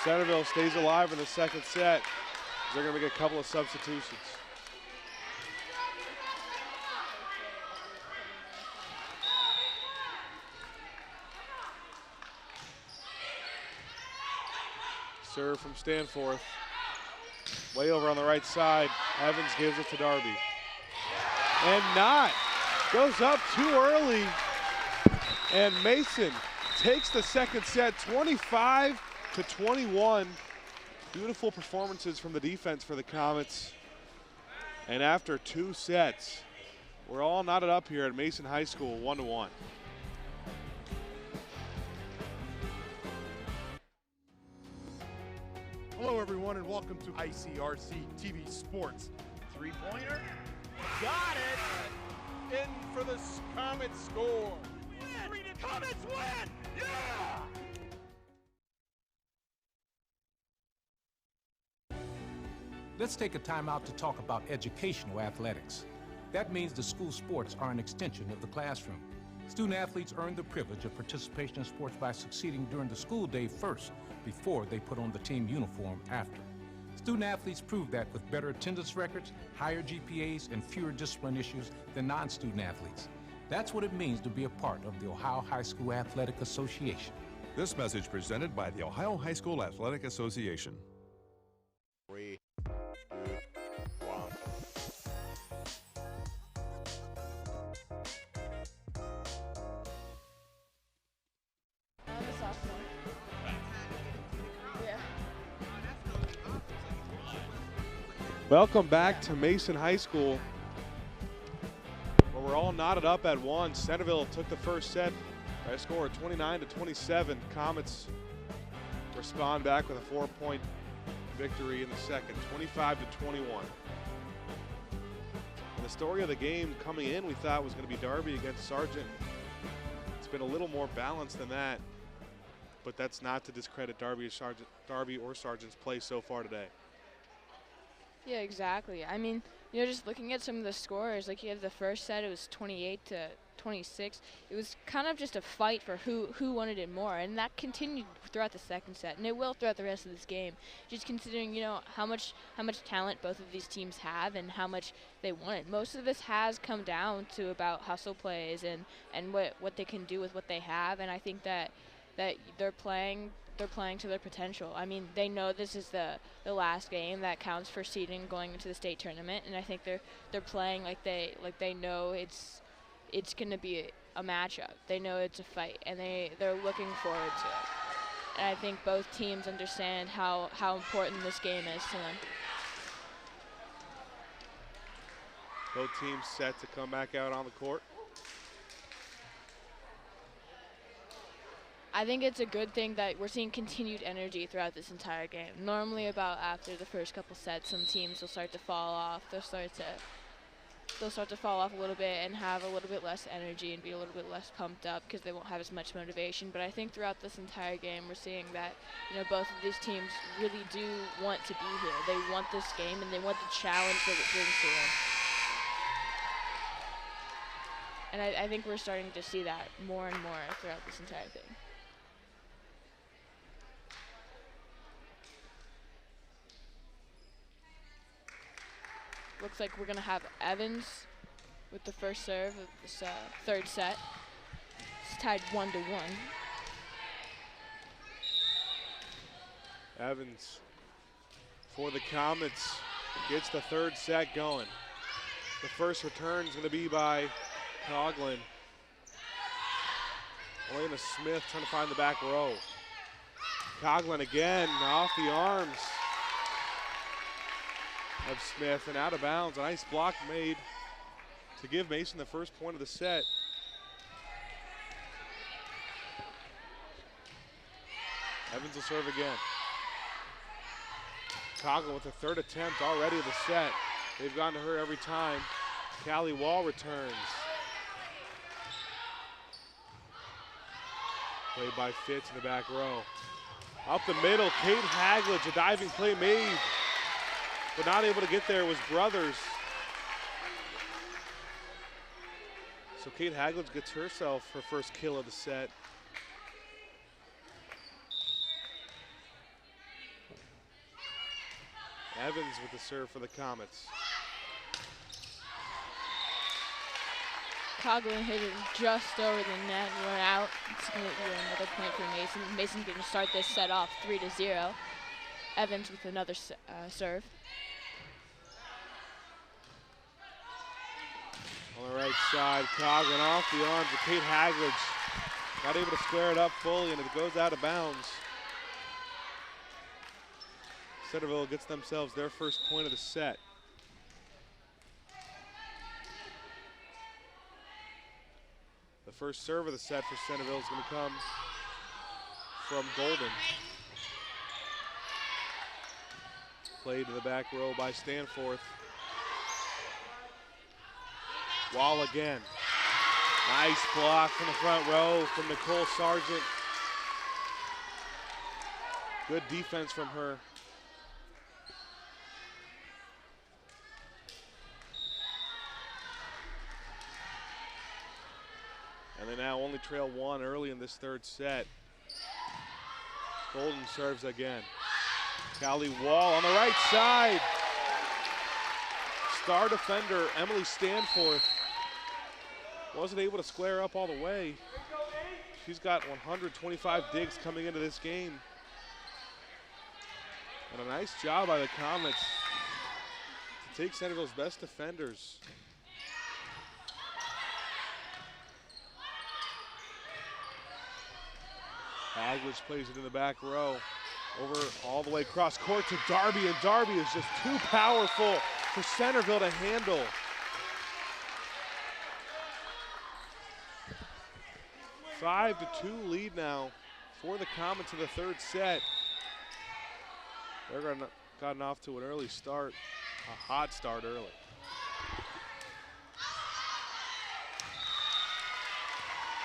Centerville stays alive in the second set. They're going to make a couple of substitutions. Serve from Stanforth. Way over on the right side. Evans gives it to Darby. And not. Goes up too early. And Mason takes the second set, 25-21. Beautiful performances from the defense for the Comets. And after 2 sets, we're all knotted up here at Mason High School, 1-1. Hello everyone and welcome to ICRC-TV Sports. Three-pointer, got it! In for the Comets score. Win! Comets win! Yeah! Let's take a time out to talk about educational athletics. That means the school sports are an extension of the classroom. Student athletes earn the privilege of participation in sports by succeeding during the school day first, before they put on the team uniform after. Student athletes prove that with better attendance records, higher GPAs, and fewer discipline issues than non-student athletes. That's what it means to be a part of the Ohio High School Athletic Association. This message presented by the Ohio High School Athletic Association. 3, 2, 1. I'm a sophomore. Yeah. Welcome back to Mason High School, where we're all knotted up at 1. Centerville took the first set by a score of 29-27. Comets respond back with a 4-point victory in the second, 25-21. And the story of the game coming in, we thought was going to be Darby against Sargent. It's been a little more balanced than that, but that's not to discredit Darby or Sargent's play so far today. Yeah, exactly. I mean, just looking at some of the scores, like you had the first set, it was 28-26. It was kind of just a fight for who wanted it more, and that continued throughout the second set, and it will throughout the rest of this game. Just considering, how much talent both of these teams have and how much they want it. Most of this has come down to about hustle plays and what they can do with what they have, and I think that they're playing to their potential. I mean, they know this is the last game that counts for seeding going into the state tournament, and I think they're playing like they know it's going to be a matchup. They know it's a fight, and they're looking forward to it. And I think both teams understand how important this game is to them. Both teams set to come back out on the court. I think it's a good thing that we're seeing continued energy throughout this entire game. Normally about after the first couple sets, some teams will start to fall off. They'll start to fall off a little bit and have a little bit less energy and be a little bit less pumped up because they won't have as much motivation. But I think throughout this entire game, we're seeing that, both of these teams really do want to be here. They want this game and they want the challenge that it brings to them. And I think we're starting to see that more and more throughout this entire thing. Looks like we're going to have Evans with the first serve of this third set. It's tied 1-1. Evans for the Comets gets the third set going. The first return is going to be by Coughlin. Elena Smith trying to find the back row. Coughlin again off the arms of Smith and out of bounds. A nice block made to give Mason the first point of the set. Evans will serve again. Coughlin with a third attempt already of the set. They've gone to her every time. Callie Wall returns. Played by Fitz in the back row. Up the middle, Kate Hagledge, a diving play made, but not able to get there was Brothers. So Kate Hagledge gets herself her first kill of the set. Evans with the serve for the Comets. Coughlin hit it just over the net and went out. It's going to be another point for Mason. Mason's going to start this set off 3-0. Evans with another serve. On the right side, Coughlin off the arms of Kate Hagledge. Not able to square it up fully, and it goes out of bounds. Centerville gets themselves their first point of the set. The first serve of the set for Centerville is going to come from Golden. Played to the back row by Stanforth. Wall again. Nice block from the front row from Nicole Sargent. Good defense from her. And they now only trail one early in this third set. Golden serves again. Callie Wall on the right side. Star defender Emily Stanforth wasn't able to square up all the way. She's got 125 digs coming into this game. And a nice job by the Comets to take Centerville's best defenders. Hagledge plays it in the back row. Over all the way across court to Darby, and Darby is just too powerful for Centerville to handle. A 5-2 lead now for the Comets in the third set. They're gotten off to an early start, a hot start early.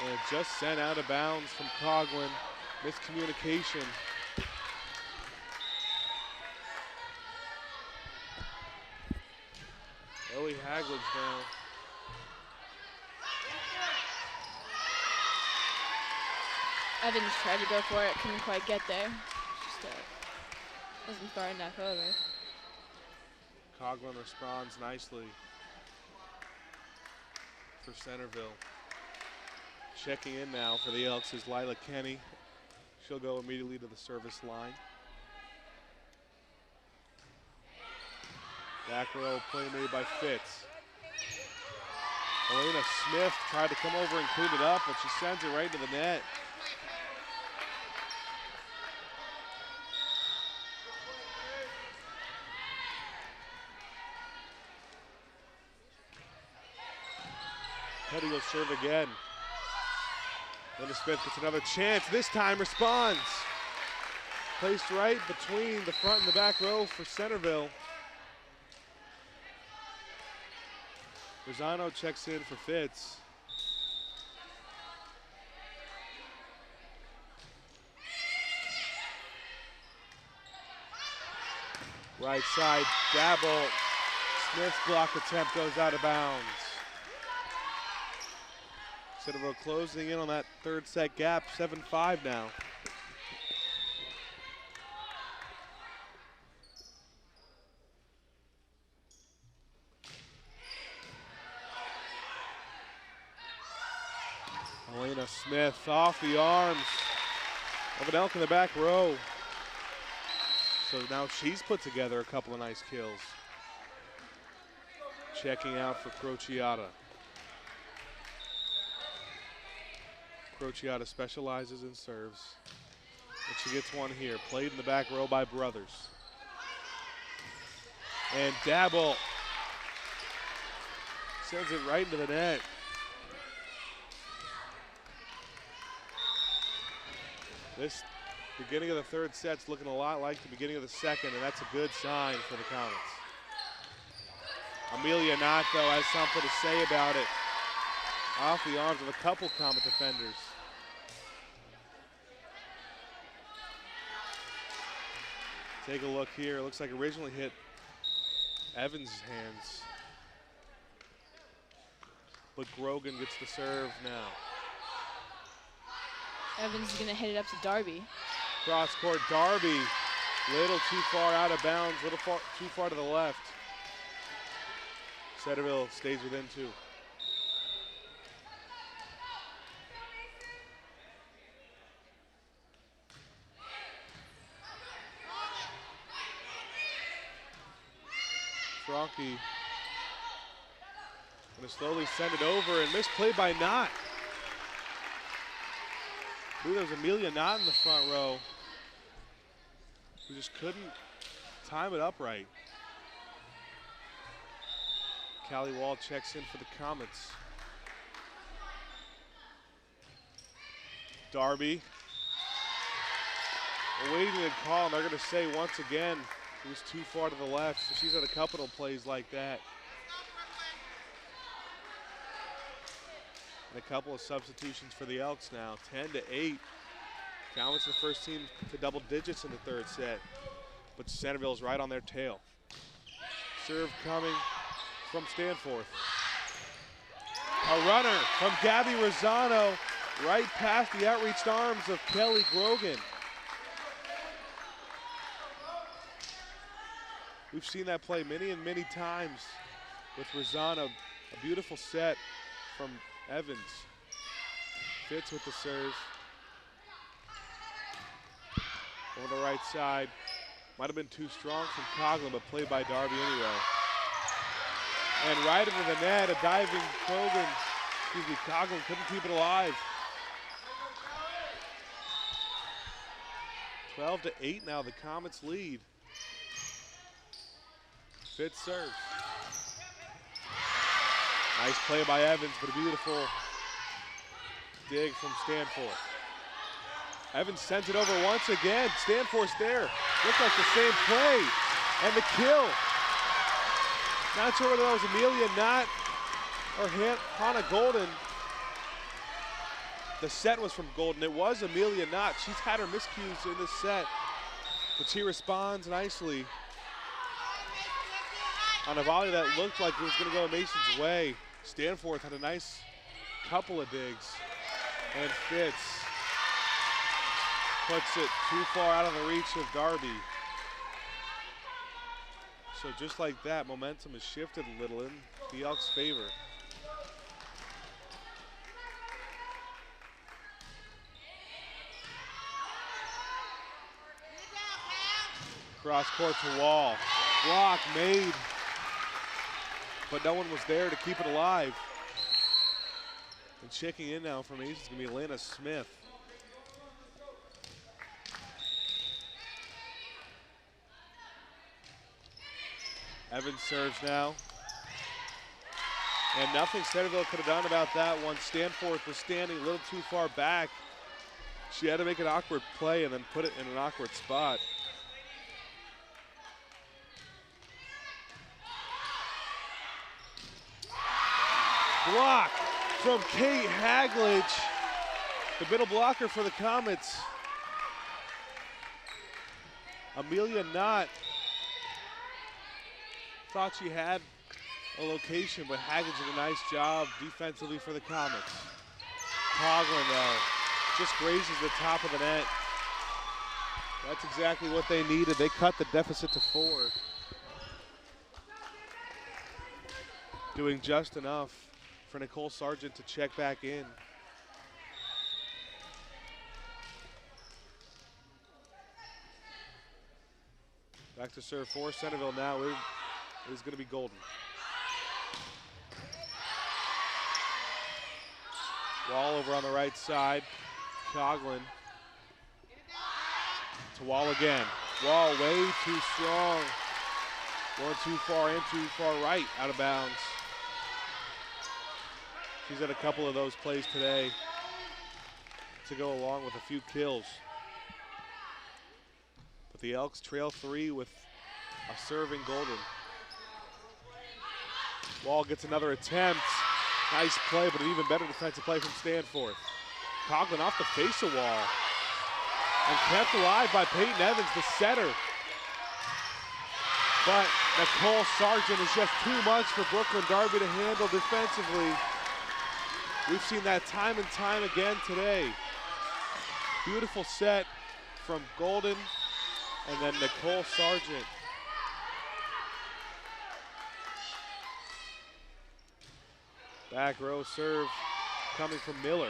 And just sent out of bounds from Coughlin. Miscommunication. Ellie Hagledge now. Evans tried to go for it, couldn't quite get there. Just wasn't far enough over. Coughlin responds nicely for Centerville. Checking in now for the Elks is Lila Kenny. She'll go immediately to the service line. Back row play made by Fitz. Elena Smith tried to come over and clean it up, but she sends it right to the net. Petty will serve again. Elena Smith gets another chance. This time responds. Placed right between the front and the back row for Centerville. Rosano checks in for Fitz. Right side, Dabble. Smith's block attempt goes out of bounds. Centerville closing in on that third set gap, 7-5 now. Elena Smith off the arms of an Elk in the back row. So now she's put together a couple of nice kills. Checking out for Crociata. Crociata specializes in serves. And she gets one here. Played in the back row by Brothers. And Dabble sends it right into the net. This beginning of the third set's looking a lot like the beginning of the second, and that's a good sign for the Comets. Amelia Knott, though, has something to say about it. Off the arms of a couple Comet defenders. Take a look here. It looks like originally hit Evans' hands. But Grogan gets the serve now. Evans is going to hit it up to Darby. Cross court, Darby. Little too far out of bounds, too far to the left. Centerville stays within 2. Franke gonna slowly send it over, and misplay by Knott. I believe there was Amelia Knott in the front row who just couldn't time it up right. Callie Wall checks in for the Comets. Darby awaiting a call, and they're going to say once again it was too far to the left, so she's had a couple of plays like that. And a couple of substitutions for the Elks now, 10-8. Comets the first team to double digits in the third set, but Centerville's right on their tail. Serve coming from Stanforth. A runner from Gabby Rosano right past the outreached arms of Kelly Grogan. We've seen that play many and many times with Rosano. A beautiful set from Evans. Fitz with the serve. Over the right side. Might have been too strong from Coughlin, but played by Darby anyway. And right into the net, a diving Coughlin couldn't keep it alive. 12-8 now, the Comets lead. Fitz serves. Nice play by Evans, but a beautiful dig from Stanforth. Evans sends it over once again. Stanforth's there. Looks like the same play. And the kill. Not sure whether that was Amelia Knott or Hannah Golden. The set was from Golden. It was Amelia Knott. She's had her miscues in this set, but she responds nicely on a volley that looked like it was going to go Mason's way. Stanforth had a nice couple of digs, and Fitz puts it too far out of the reach of Darby. So just like that, momentum has shifted a little in the Elks' favor. Cross court to Wall. Block made, but no one was there to keep it alive. And checking in now from Ace is going to be Lana Smith. Evans serves now. And nothing Centerville could have done about that one. Stanforth was standing a little too far back. She had to make an awkward play and then put it in an awkward spot. Block from Kate Hagledge, the middle blocker for the Comets. Amelia Knott thought she had a location, but Hagledge did a nice job defensively for the Comets. Coughlin, though, just grazes the top of the net. That's exactly what they needed. They cut the deficit to 4. Doing just enough for Nicole Sargent to check back in. Back to serve for Centerville now. It is going to be Golden. Wall over on the right side. Coughlin to Wall again. Wall way too strong. Going too far in, too far right, out of bounds. She's had a couple of those plays today to go along with a few kills. But the Elks trail 3 with a serving Golden. Wall gets another attempt. Nice play, but an even better defensive play from Stanforth. Coughlin off the face of Wall. And kept alive by Peyton Evans, the setter. But Nicole Sargent is just too much for Brooklyn Darby to handle defensively. We've seen that time and time again today. Beautiful set from Golden and then Nicole Sargent. Back row serve coming from Miller.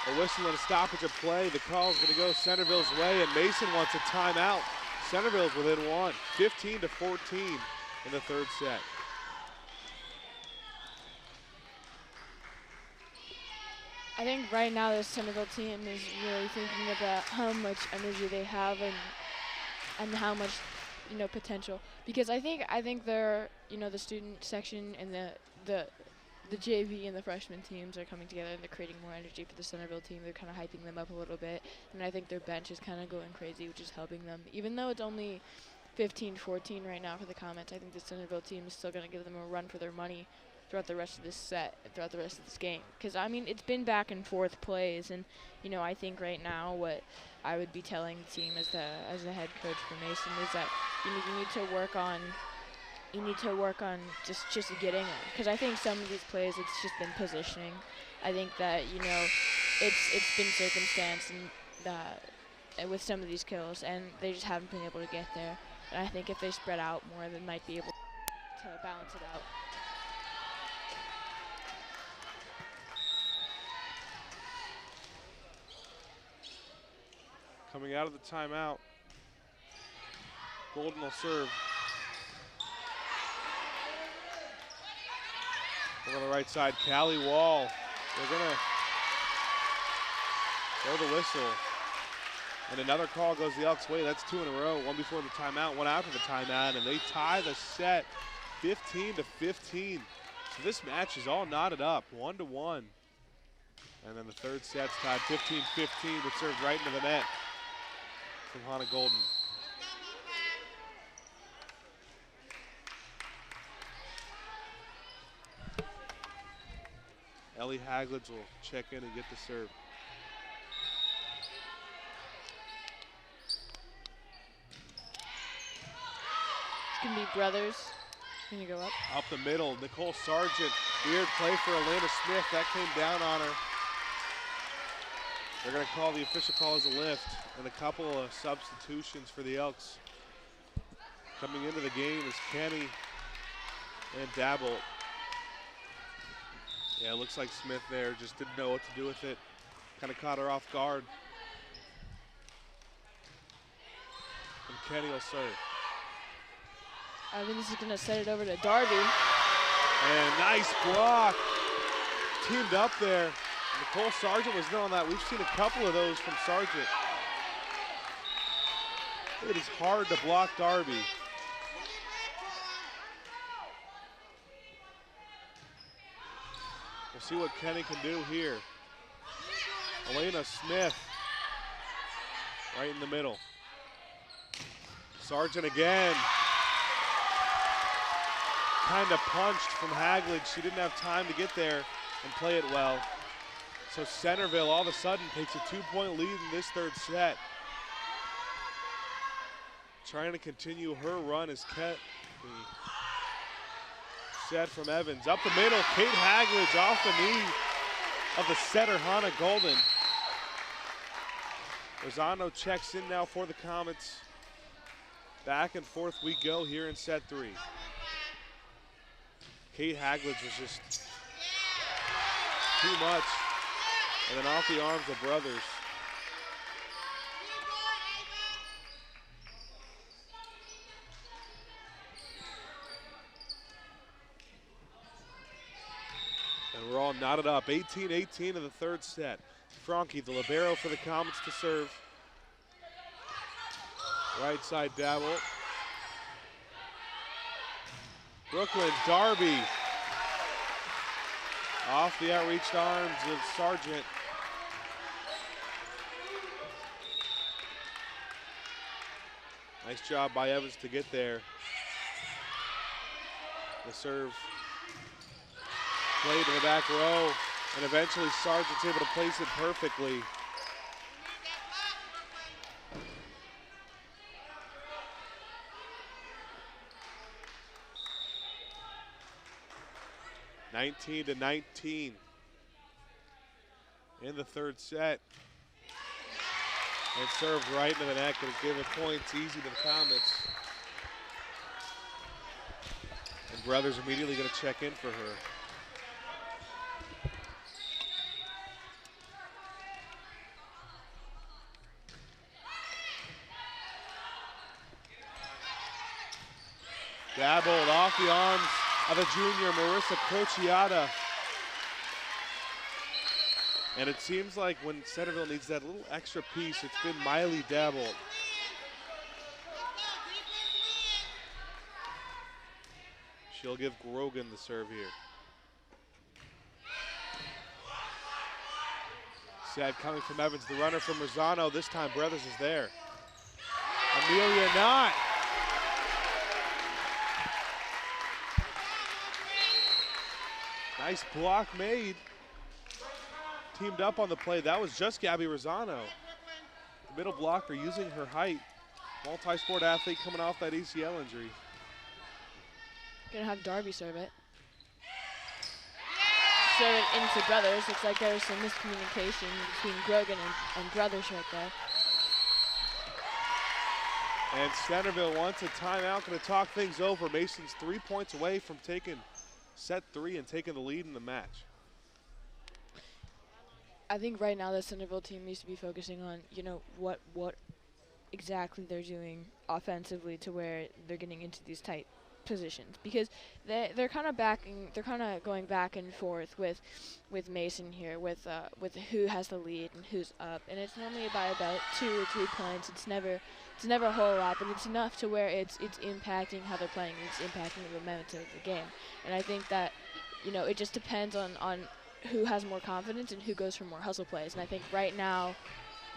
A whistle and a stoppage of play. The call is going to go Centerville's way, and Mason wants a timeout. Centerville's within 1, 15-14 in the third set. I think right now the Centerville team is really thinking about how much energy they have and how much, you know, potential. Because I think they're, you know, the student section and the JV and the freshman teams are coming together and they're creating more energy for the Centerville team. They're kind of hyping them up a little bit, and I think their bench is kind of going crazy, which is helping them. Even though it's only 15-14 right now for the Comets, I think the Centerville team is still going to give them a run for their money throughout the rest of this set, throughout the rest of this game. Because, I mean, it's been back and forth plays, and, you know, I think right now what I would be telling the team as the head coach for Mason is that you need to work on just getting them. Because I think some of these plays, it's just been positioning. I think that, you know, it's been circumstance and with some of these kills, and they just haven't been able to get there. And I think if they spread out more, they might be able to balance it out. Coming out of the timeout, Golden will serve. Over on the right side, Callie Wall. They're gonna throw the whistle. And another call goes the Elks' way. That's 2 in a row. One before the timeout, one after the timeout, and they tie the set 15-15. So this match is all knotted up, 1-1. And then the third set's tied 15-15, but served right into the net from Hannah Golden. Ellie Haglitz will check in and get the serve. It's going to be Brothers. Going to go up. Up the middle, Nicole Sargent. Weird play for Elena Smith. That came down on her. They're going to call, the official call as a lift, and a couple of substitutions for the Elks. Coming into the game is Kenny and Dabble. Yeah, it looks like Smith there just didn't know what to do with it. Kind of caught her off guard. And Kenny will serve. I think this is going to set it over to Darby. And nice block. Teamed up there. Nicole Sargent was on that. We've seen a couple of those from Sargent. It is hard to block Darby. We'll see what Kenny can do here. Elena Smith right in the middle. Sargent again. Kind of punched from Haglitz. She didn't have time to get there and play it well. So Centerville all of a sudden takes a 2-point lead in this third set. Trying to continue her run is the set from Evans. Up the middle, Kate Haglitz off the knee of the setter, Hannah Golden. Rosano checks in now for the Comets. Back and forth we go here in set 3. Kate Haglitz was just too much. And then off the arms of Brothers. all knotted up. 18-18 in the third set. Franke, the libero for the Comets to serve. Right side Dabble. Brooklyn, Darby. Off the outreached arms of Sargent. Nice job by Evans to get there. The serve played to the back row, and eventually Sargent's able to place it perfectly. (19-19) in the third set. And served right into the net, gonna give it points easy to the Comets. And Brothers immediately gonna check in for her. Dabbled off the arms of the junior, Marissa Crociata. And it seems like when Centerville needs that little extra piece, it's been Miley Dabbled. She'll give Grogan the serve here. Sad coming from Evans, the runner from Rosano. This time Brothers is there. Amelia Knott. Nice block made. Teamed up on the play. That was just Gabby Rosano. The middle blocker using her height. Multi-sport athlete coming off that ACL injury. Gonna have Darby serve it. Serve it into Brothers. Looks like there's some miscommunication between Grogan and Brothers right there. And Centerville wants a timeout. Gonna talk things over. Mason's 3 points away from taking set 3 and taking the lead in the match. I think right now the Centerville team needs to be focusing on, you know, what exactly they're doing offensively to where they're getting into these tight positions, because they're kind of going back and forth with Mason here with who has the lead and who's up, and it's normally by about 2 or 3 points. It's never a whole lot, but it's enough to where it's impacting how they're playing. It's impacting the momentum of the game, and I think that, you know, it just depends on who has more confidence and who goes for more hustle plays. And I think right now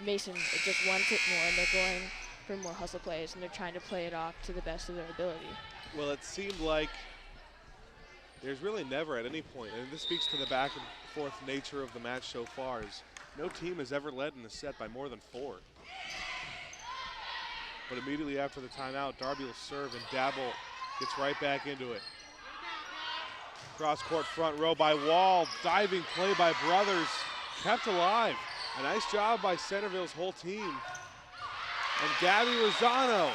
Mason just wants it more, and they're going for more hustle plays, and they're trying to play it off to the best of their ability. Well, it seemed like there's really never at any point, and this speaks to the back and forth nature of the match so far, is no team has ever led in a set by more than 4. But immediately after the timeout, Darby will serve, and Dabble gets right back into it. Cross-court front row by Wall. Diving play by Brothers. Kept alive. A nice job by Centerville's whole team. And Gabby Rosano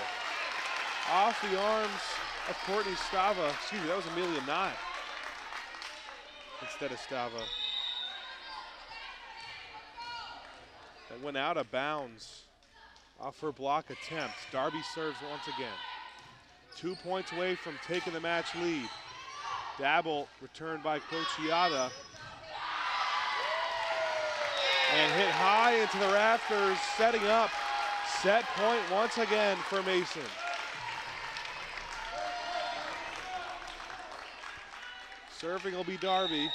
off the arms of Courtney Stava. Excuse me, that was Amelia Knott instead of Stava. That went out of bounds off her block attempt. Darby serves once again. 2 points away from taking the match lead. Dabble returned by Crociata. And hit high into the rafters, setting up set point once again for Mason. Serving will be Darby.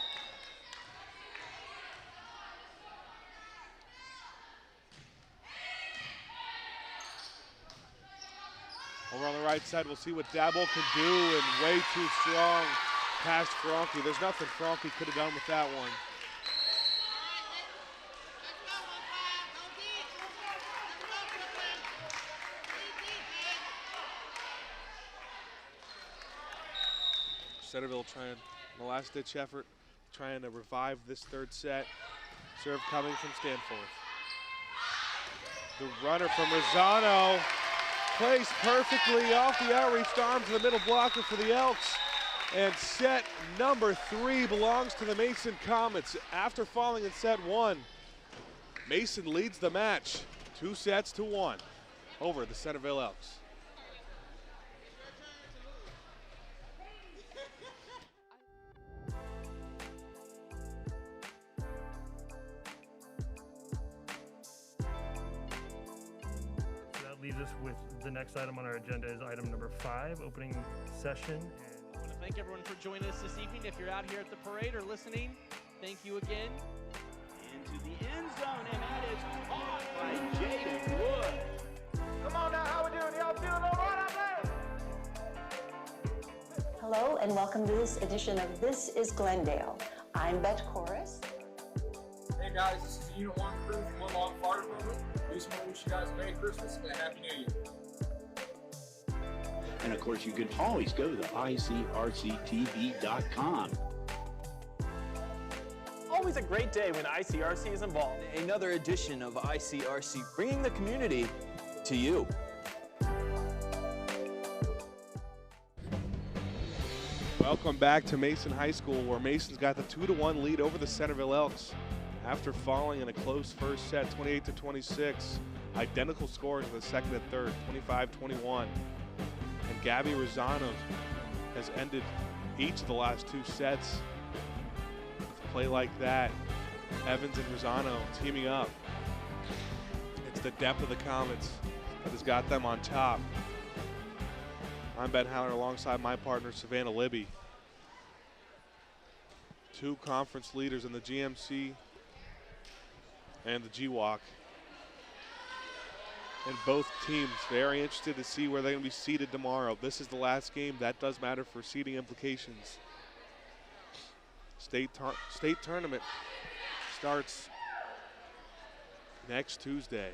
Over on the right side, we'll see what Dabble can do, and way too strong past Franke. There's nothing Franke could have done with that one. Centerville trying, in the last-ditch effort, trying to revive this third set. Serve coming from Stanforth. The runner from Rosano placed perfectly off the outreached arms of the middle blocker for the Elks. And set number 3 belongs to the Mason Comets. After falling in set 1, Mason leads the match 2-1 over the Centerville Elks. us with the next item on our agenda is item number 5, opening session. I want to thank everyone for joining us this evening. If you're out here at the parade or listening, thank you again. Into the end zone, and that is caught by Jaden Wood. Come on now, how we doing? Y'all feeling all right out there? Hello and welcome to this edition of This is Glendale. I'm Bet Chorus. Hey guys, this is the Unit 1 crew from One Long Fire Department. We just want to wish you guys a Merry Christmas and a Happy New Year. And of course, you can always go to ICRC-TV.com. Always a great day when ICRC is involved. Another edition of ICRC, bringing the community to you. Welcome back to Mason High School, where Mason's got the 2-1 lead over the Centerville Elks after falling in a close first set, 28-26. Identical scores in the second and third, 25-21. And Gabby Rosano has ended each of the last 2 sets with a play like that. Evans and Rosano teaming up. It's the depth of the Comets that has got them on top. I'm Ben Howard alongside my partner, Savannah Libby. 2 conference leaders in the GMC and the GWAC. And both teams very interested to see where they're going to be seated tomorrow. This is the last game. That does matter for seeding implications. State tournament starts next Tuesday.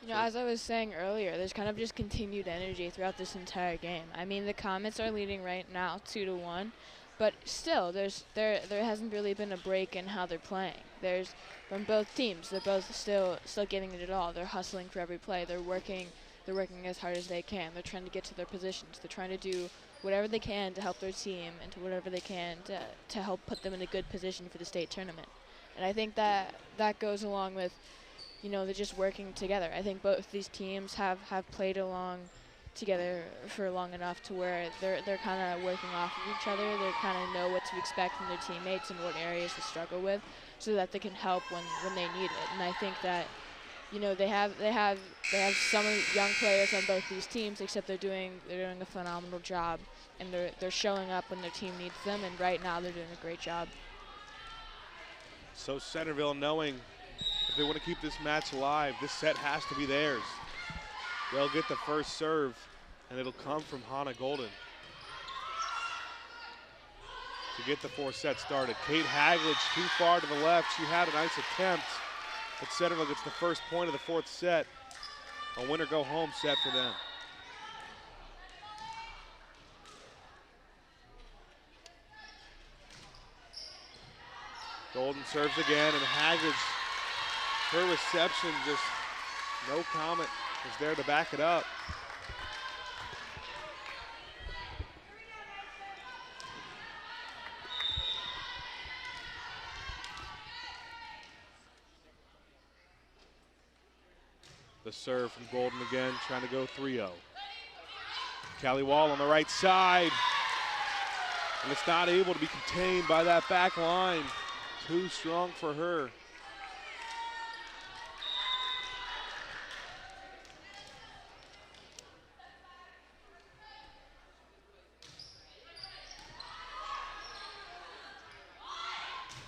You know, as I was saying earlier, there's kind of just continued energy throughout this entire game. I mean, the Comets are leading right now 2-1, but still, there hasn't really been a break in how they're playing. There's from both teams, they're both still giving it all. They're hustling for every play. They're working as hard as they can. They're trying to get to their positions. They're trying to do whatever they can to help their team and to whatever they can to help put them in a good position for the state tournament. And I think that goes along with, you know, they're just working together. I think both these teams have played along together for long enough to where they're kind of working off of each other. They kind of know what to expect from their teammates and what areas to struggle with, so that they can help when they need it. And I think that, you know, they have some young players on both these teams, except they're doing a phenomenal job, and they're showing up when their team needs them. And right now they're doing a great job. So Centerville, knowing if they want to keep this match alive, this set has to be theirs. They'll get the first serve, and it'll come from Hannah Golden to get the 4th set started. Kate Hagledge too far to the left. She had a nice attempt, but Centerville gets the first point of the 4th set. A winner-go-home set for them. Golden serves again, and Hagledge, her reception, just no comment, is there to back it up. The serve from Golden again, trying to go 3-0. Callie Wall on the right side, and it's not able to be contained by that back line. Too strong for her.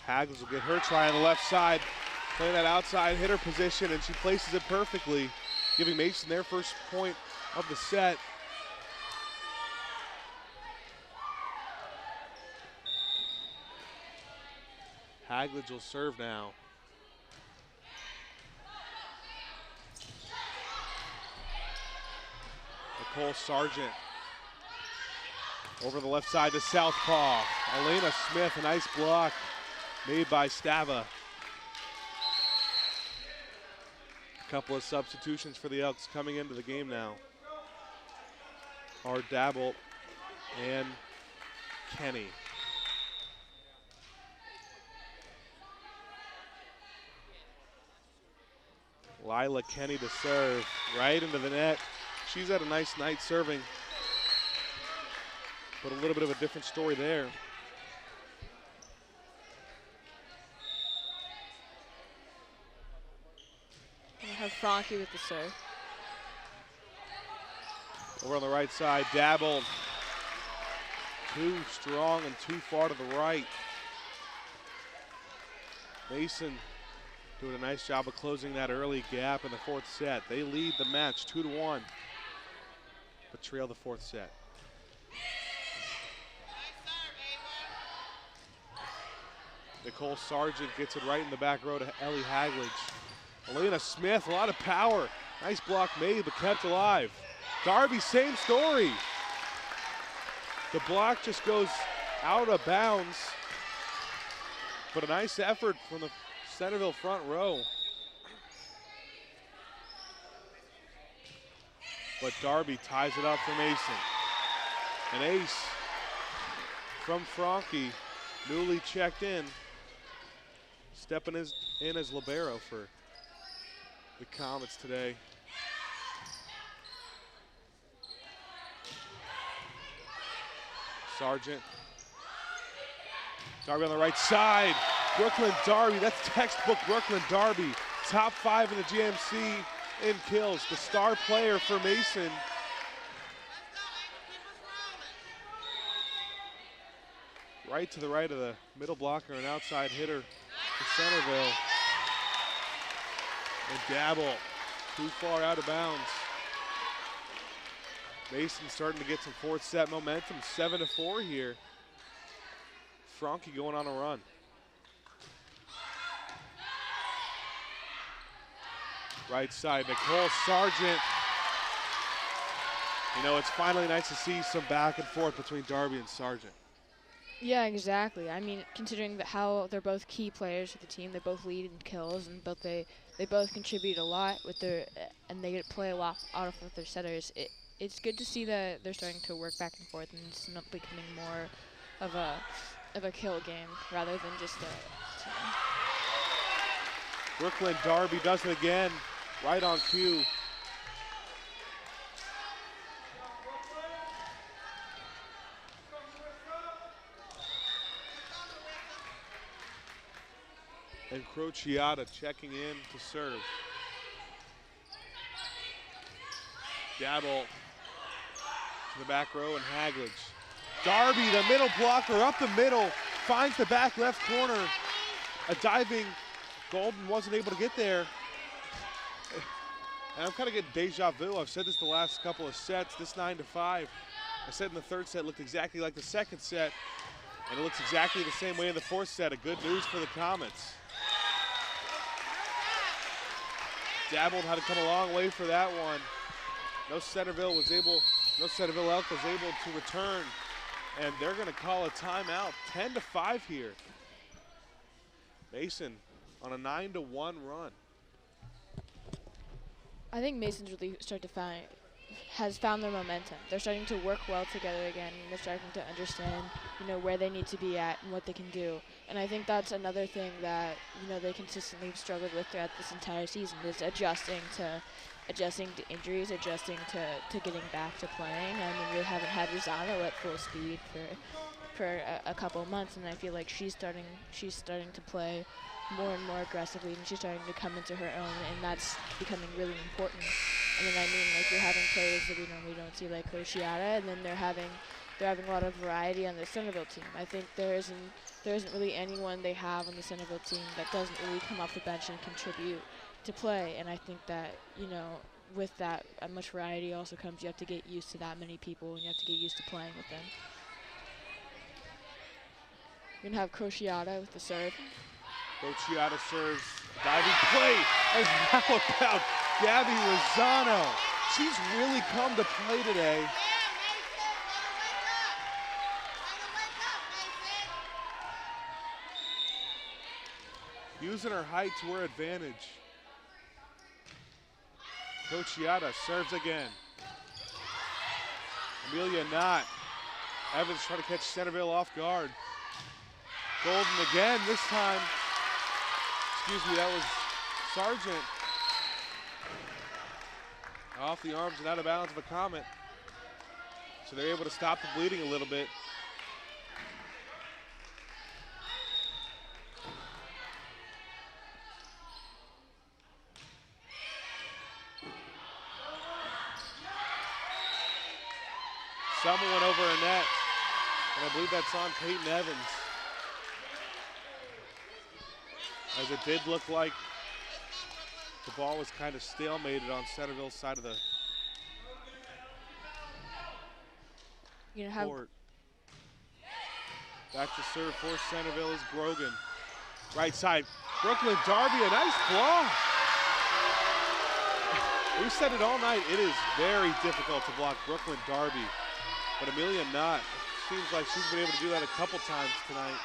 Hagels will get her try on the left side, playing that outside hitter position, and she places it perfectly, giving Mason their first point of the set. Hagledge will serve now. Nicole Sargent over the left side to southpaw. Elena Smith, a nice block made by Stava. A couple of substitutions for the Elks coming into the game now are Dabble and Kenny. Lila Kenny to serve right into the net. She's had a nice night serving, but a little bit of a different story there. have Frankie with the serve. Over on the right side, dabbled. Too strong and too far to the right. Mason doing a nice job of closing that early gap in the fourth set. They lead the match 2-1, but trail the fourth set. Nicole Sargent gets it right in the back row to Ellie Hagledge. Elena Smith, a lot of power. Nice block made, but kept alive. Darby, same story. The block just goes out of bounds, but a nice effort from the Centerville front row. But Darby ties it up for Mason. An ace from Frankie, newly checked in. Stepping in as libero for the Comets today. Sargent. Darby on the right side. Brooklyn Darby, that's textbook Brooklyn Darby. Top 5 in the GMC in kills. The star player for Mason. Right to the right of the middle blocker, an outside hitter for Centerville. And Dabble, too far out of bounds. Mason starting to get some fourth set momentum, 7-4 here. Frankie going on a run. Right side, Nicole Sargent. You know, it's finally nice to see some back and forth between Darby and Sargent. Yeah, exactly. I mean, considering how they're both key players for the team, they both lead in kills, and they both contribute a lot with their, and they play a lot out of their setters. It's good to see that they're starting to work back and forth, and it's not becoming more of a kill game rather than just a. Brooklyn Darby does it again, right on cue. And Crociata checking in to serve. Dabble to the back row and Hagledge. Darby, the middle blocker, up the middle, finds the back left corner. A diving Golden wasn't able to get there. And I'm kind of getting deja vu. I've said this the last couple of sets, this 9-5. I said in the third set looked exactly like the second set, and it looks exactly the same way in the fourth set. A good news for the Comets. Dabbled had to come a long way for that one. No Centerville Elk was able to return, and they're going to call a timeout. 10-5 here. Mason on a 9-1 run. I think Mason's really has found their momentum. They're starting to work well together again, and they're starting to understand, where they need to be at and what they can do. And I think that's another thing that, they consistently have struggled with throughout this entire season is adjusting to injuries, adjusting to getting back to playing. I mean, we haven't had Rosano at full speed for a couple of months, and I feel like she's starting to play more and more aggressively, and she's starting to come into her own, and that's becoming really important. And then like you're having players that we normally don't see, like Crociata, and then they're having a lot of variety on the Centerville team. I think there isn't really anyone they have on the Centerville team that doesn't really come off the bench and contribute to play. And I think that, with that much variety also comes you have to get used to that many people, and you have to get used to playing with them. You're going to have Crociata with the serve. Crociata serves, diving play, and now about Gabby Rosano. She's really come to play today. Using her height to her advantage. Crociata serves again. Amelia Knott. Evans trying to catch Centerville off guard. Golden again, this time. Excuse me, that was Sargent. Off the arms and out of bounds of a Comet. So they're able to stop the bleeding a little bit. Someone went over a net, and I believe that's on Peyton Evans. As it did look like the ball was kind of stalemated on Centerville's side of the court. Back to serve for Centerville is Grogan. Right side, Brooklyn Darby, a nice block. We said it all night, it is very difficult to block Brooklyn Darby. But Amelia Knott, seems like she's been able to do that a couple times tonight.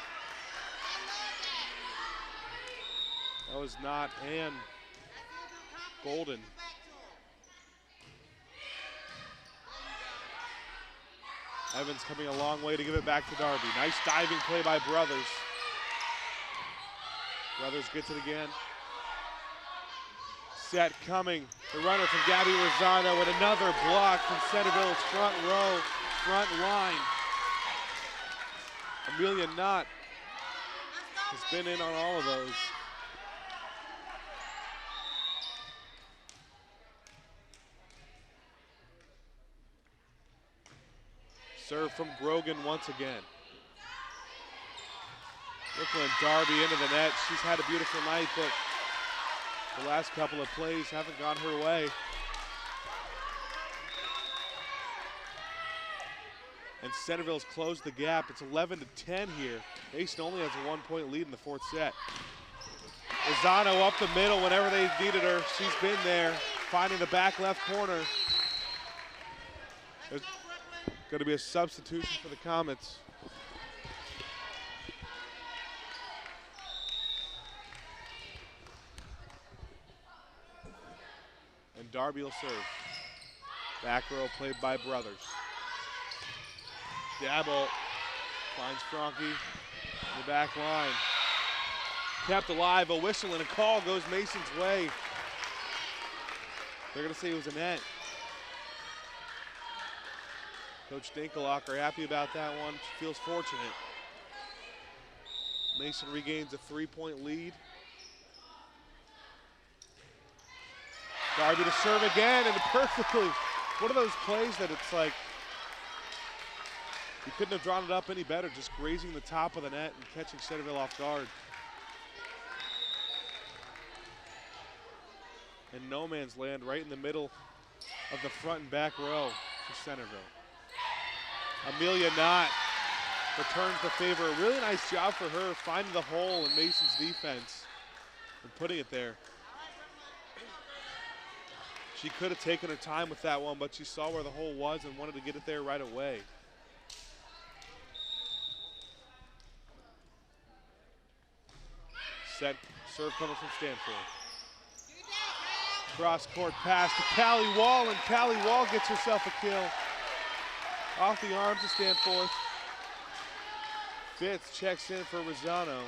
That was Knott and Golden. Evans coming a long way to give it back to Darby. Nice diving play by Brothers. Brothers gets it again. Set coming. The runner from Gabby Rosano with another block from Centerville's front row, front line. Amelia Knott has been in on all of those. Serve from Grogan once again. Brooklyn Darby into the net. She's had a beautiful night, but the last couple of plays haven't gone her way. And Centerville's closed the gap. It's 11-10 here. Mason only has a 1-point lead in the fourth set. Rosano up the middle whenever they needed her. She's been there, finding the back left corner. There's going to be a substitution for the Comets. And Darby will serve. Back row played by Brothers. Dabble finds Franke in the back line. Kept alive, a whistle and a call goes Mason's way. They're going to say it was a net. Coach Dinkelocker happy about that one. She feels fortunate. Mason regains a 3-point lead. Darby to serve again, and perfectly. One of those plays that it's like, you couldn't have drawn it up any better, just grazing the top of the net and catching Centerville off guard. And no man's land right in the middle of the front and back row for Centerville. Amelia Knott returns the favor. A really nice job for her finding the hole in Mason's defense and putting it there. She could have taken her time with that one, but she saw where the hole was and wanted to get it there right away. Set serve coming from Stanford. Cross court pass to Callie Wall, and Callie Wall gets herself a kill. Off the arms to Stanforth. Fitz checks in for Rosano.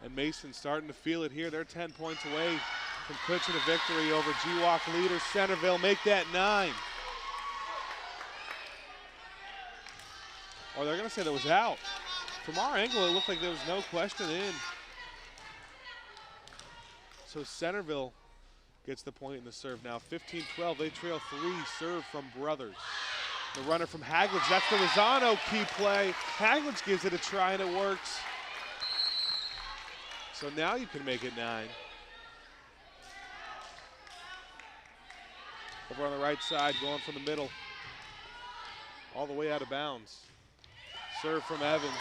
And Mason starting to feel it here. They're 10 points away from clinching a victory over GWAC leader Centerville. Make that 9. Or they're going to say that was out. From our angle, it looked like there was no question in. So Centerville gets the point in the serve now. 15-12, they trail 3, serve from Brothers. The runner from Haglitz, that's the Rosano key play. Haglitz gives it a try and it works. So now you can make it 9. Over on the right side, going from the middle. All the way out of bounds. Serve from Evans.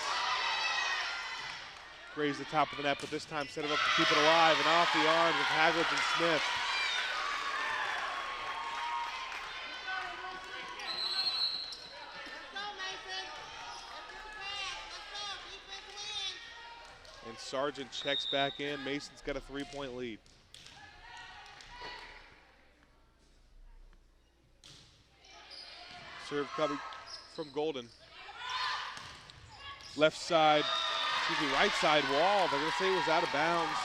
Grazed the top of the net, but this time set it up to keep it alive and off the arms of Haglitz and Smith. And Sargent checks back in. Mason's got a 3-point lead. Serve coming from Golden. Left side, right side Wall. They're going to say it was out of bounds.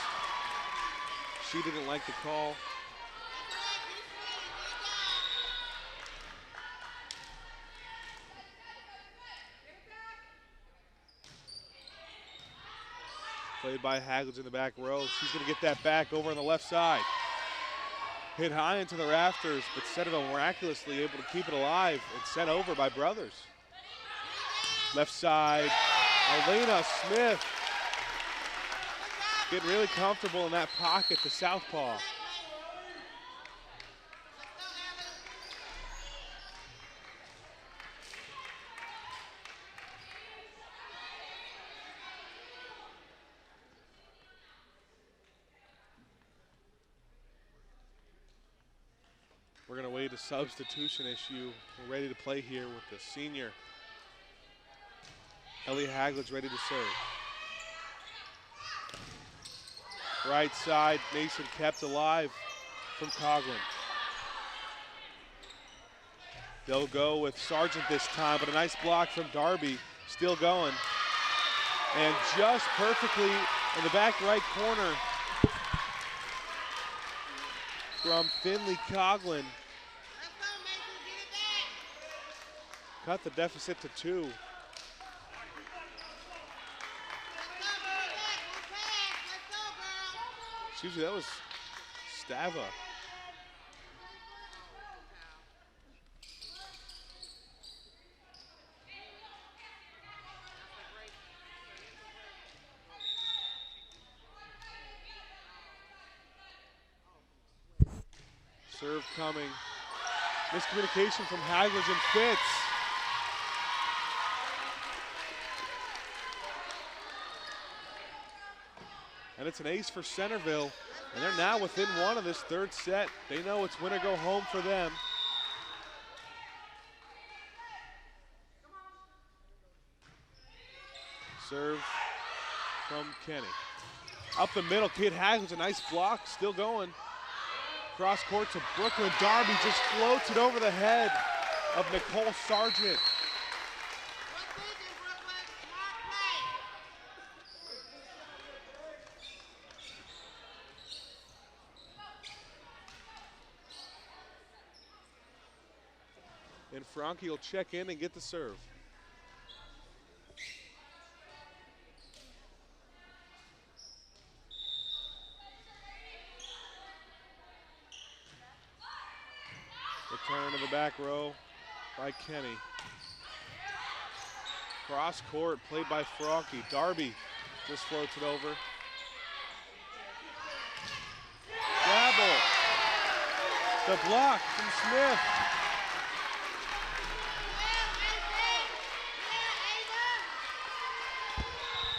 She didn't like the call. Played by Hagledge in the back row. She's going to get that back over on the left side. Hit high into the rafters, but Centerville miraculously able to keep it alive and sent over by Brothers. Left side, Elena Smith. Getting really comfortable in that pocket, the southpaw. We're going to wait a substitution issue. We're ready to play here with the senior. Ellie Hagledge ready to serve. Right side, Mason kept alive from Coughlin. They'll go with Sargent this time, but a nice block from Darby, still going. And just perfectly in the back right corner from Finley Coughlin. Cut the deficit to 2. Excuse me, that was Stava. Serve coming. Miscommunication from Hagledge and Fitz. And it's an ace for Centerville, and they're now within 1 of this 3rd set. They know it's win or go home for them. Serve from Kenny. Up the middle, Kate Hagledge, a nice block, still going. Cross court to Brooklyn. Darby just floats it over the head of Nicole Sargent. And Franke will check in and get the serve. Return to the back row by Kenny. Cross court played by Franke. Darby just floats it over. Dabble. The block from Smith.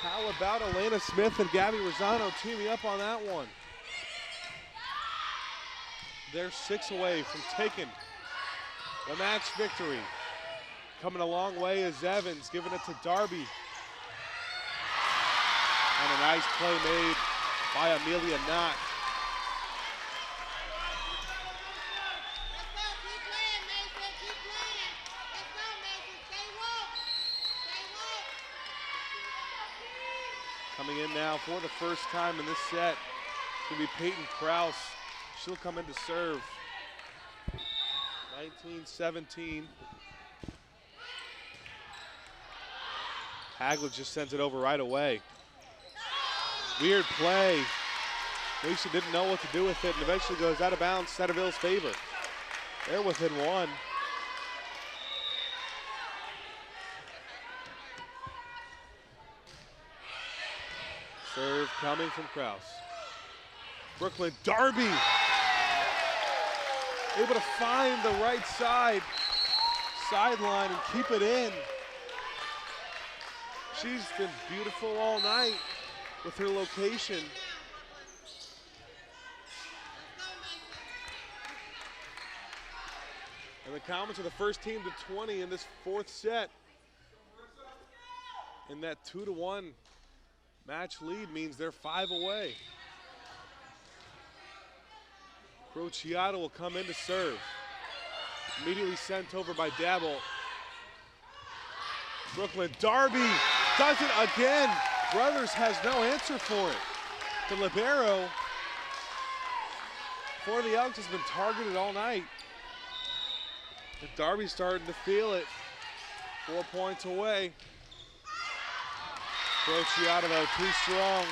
How about Elena Smith and Gabby Rosano teaming up on that one? They're 6 away from taking the match victory. Coming a long way is Evans, giving it to Darby. And a nice play made by Amelia Knott. Coming in now for the first time in this set, it's going to be Peyton Kraus. She'll come in to serve. 19-17. Hagledge just sends it over right away. Weird play. Mason didn't know what to do with it and eventually goes out of bounds, Centerville's favor. They're within 1. Serve coming from Kraus. Brooklyn, Darby. Able to find the right sideline and keep it in. She's been beautiful all night with her location. And the Comets are the first team to 20 in this 4th set. And that 2-1 match lead means they're 5 away. Crociato will come in to serve. Immediately sent over by Dabble. Brooklyn, Darby does it again. Brothers has no answer for it. The libero for the Elks has been targeted all night. And Darby's starting to feel it. 4 points away. Crociato though too strong.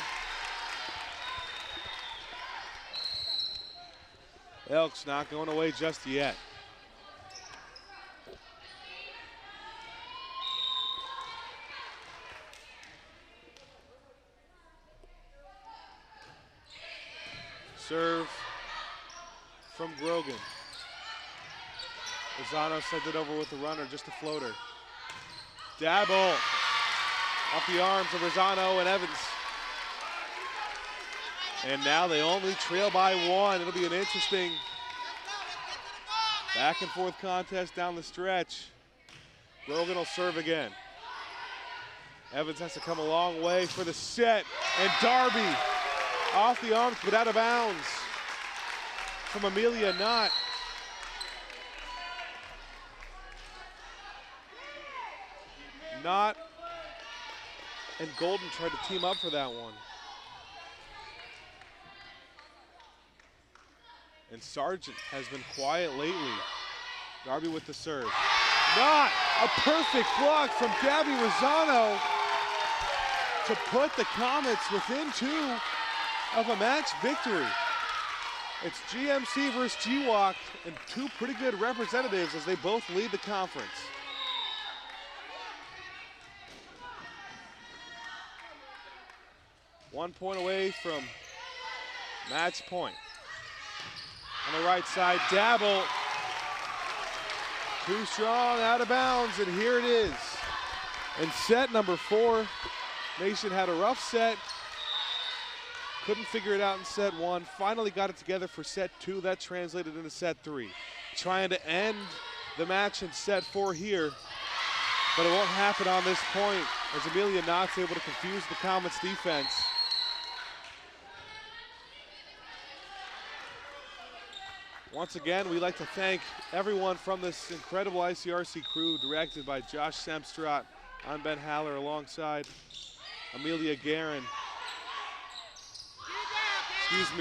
Elks not going away just yet. Serve from Grogan. Lozano sent it over with the runner, just a floater. Dabble off the arms of Lozano and Evans. And now they only trail by one. It'll be an interesting back and forth contest down the stretch. Grogan will serve again. Evans has to come a long way for the set, and Darby off the arms but out of bounds from Amelia Knott. Knott and Golden tried to team up for that one. And Sargent has been quiet lately. Darby with the serve. Knott, a perfect block from Gabby Rosano to put the Comets within 2 of a match victory. It's GMC versus GWOC and 2 pretty good representatives as they both lead the conference. One point away from match point. On the right side, Dabble. Too strong, out of bounds, and here it is. In set number 4, Mason had a rough set. Couldn't figure it out in set 1. Finally got it together for set 2. That translated into set 3. Trying to end the match in set 4 here, but it won't happen on this point as Amelia Knott's able to confuse the Comets defense. Once again, we'd like to thank everyone from this incredible ICRC crew directed by Josh Semstrat. I'm Ben Haller alongside Amelia Guerin.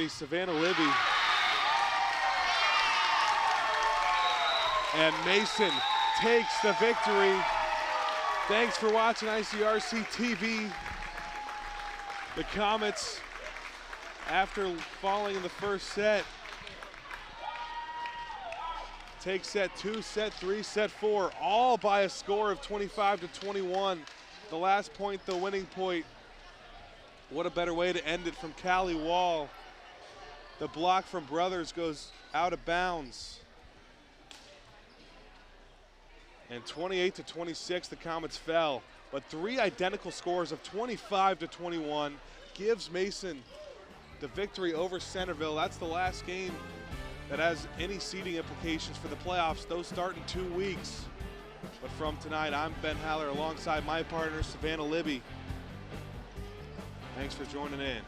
Savannah Libby. And Mason takes the victory. Thanks for watching ICRC-TV. The Comets, after falling in the first set, take set 2, set 3, set 4, all by a score of 25-21. The last point, the winning point. What a better way to end it from Callie Wall. The block from Brothers goes out of bounds. And 28-26, the Comets fell. But 3 identical scores of 25-21 gives Mason the victory over Centerville. That's the last game that has any seeding implications for the playoffs. Those start in 2 weeks. But from tonight, I'm Ben Haller alongside my partner, Savannah Libby. Thanks for joining in.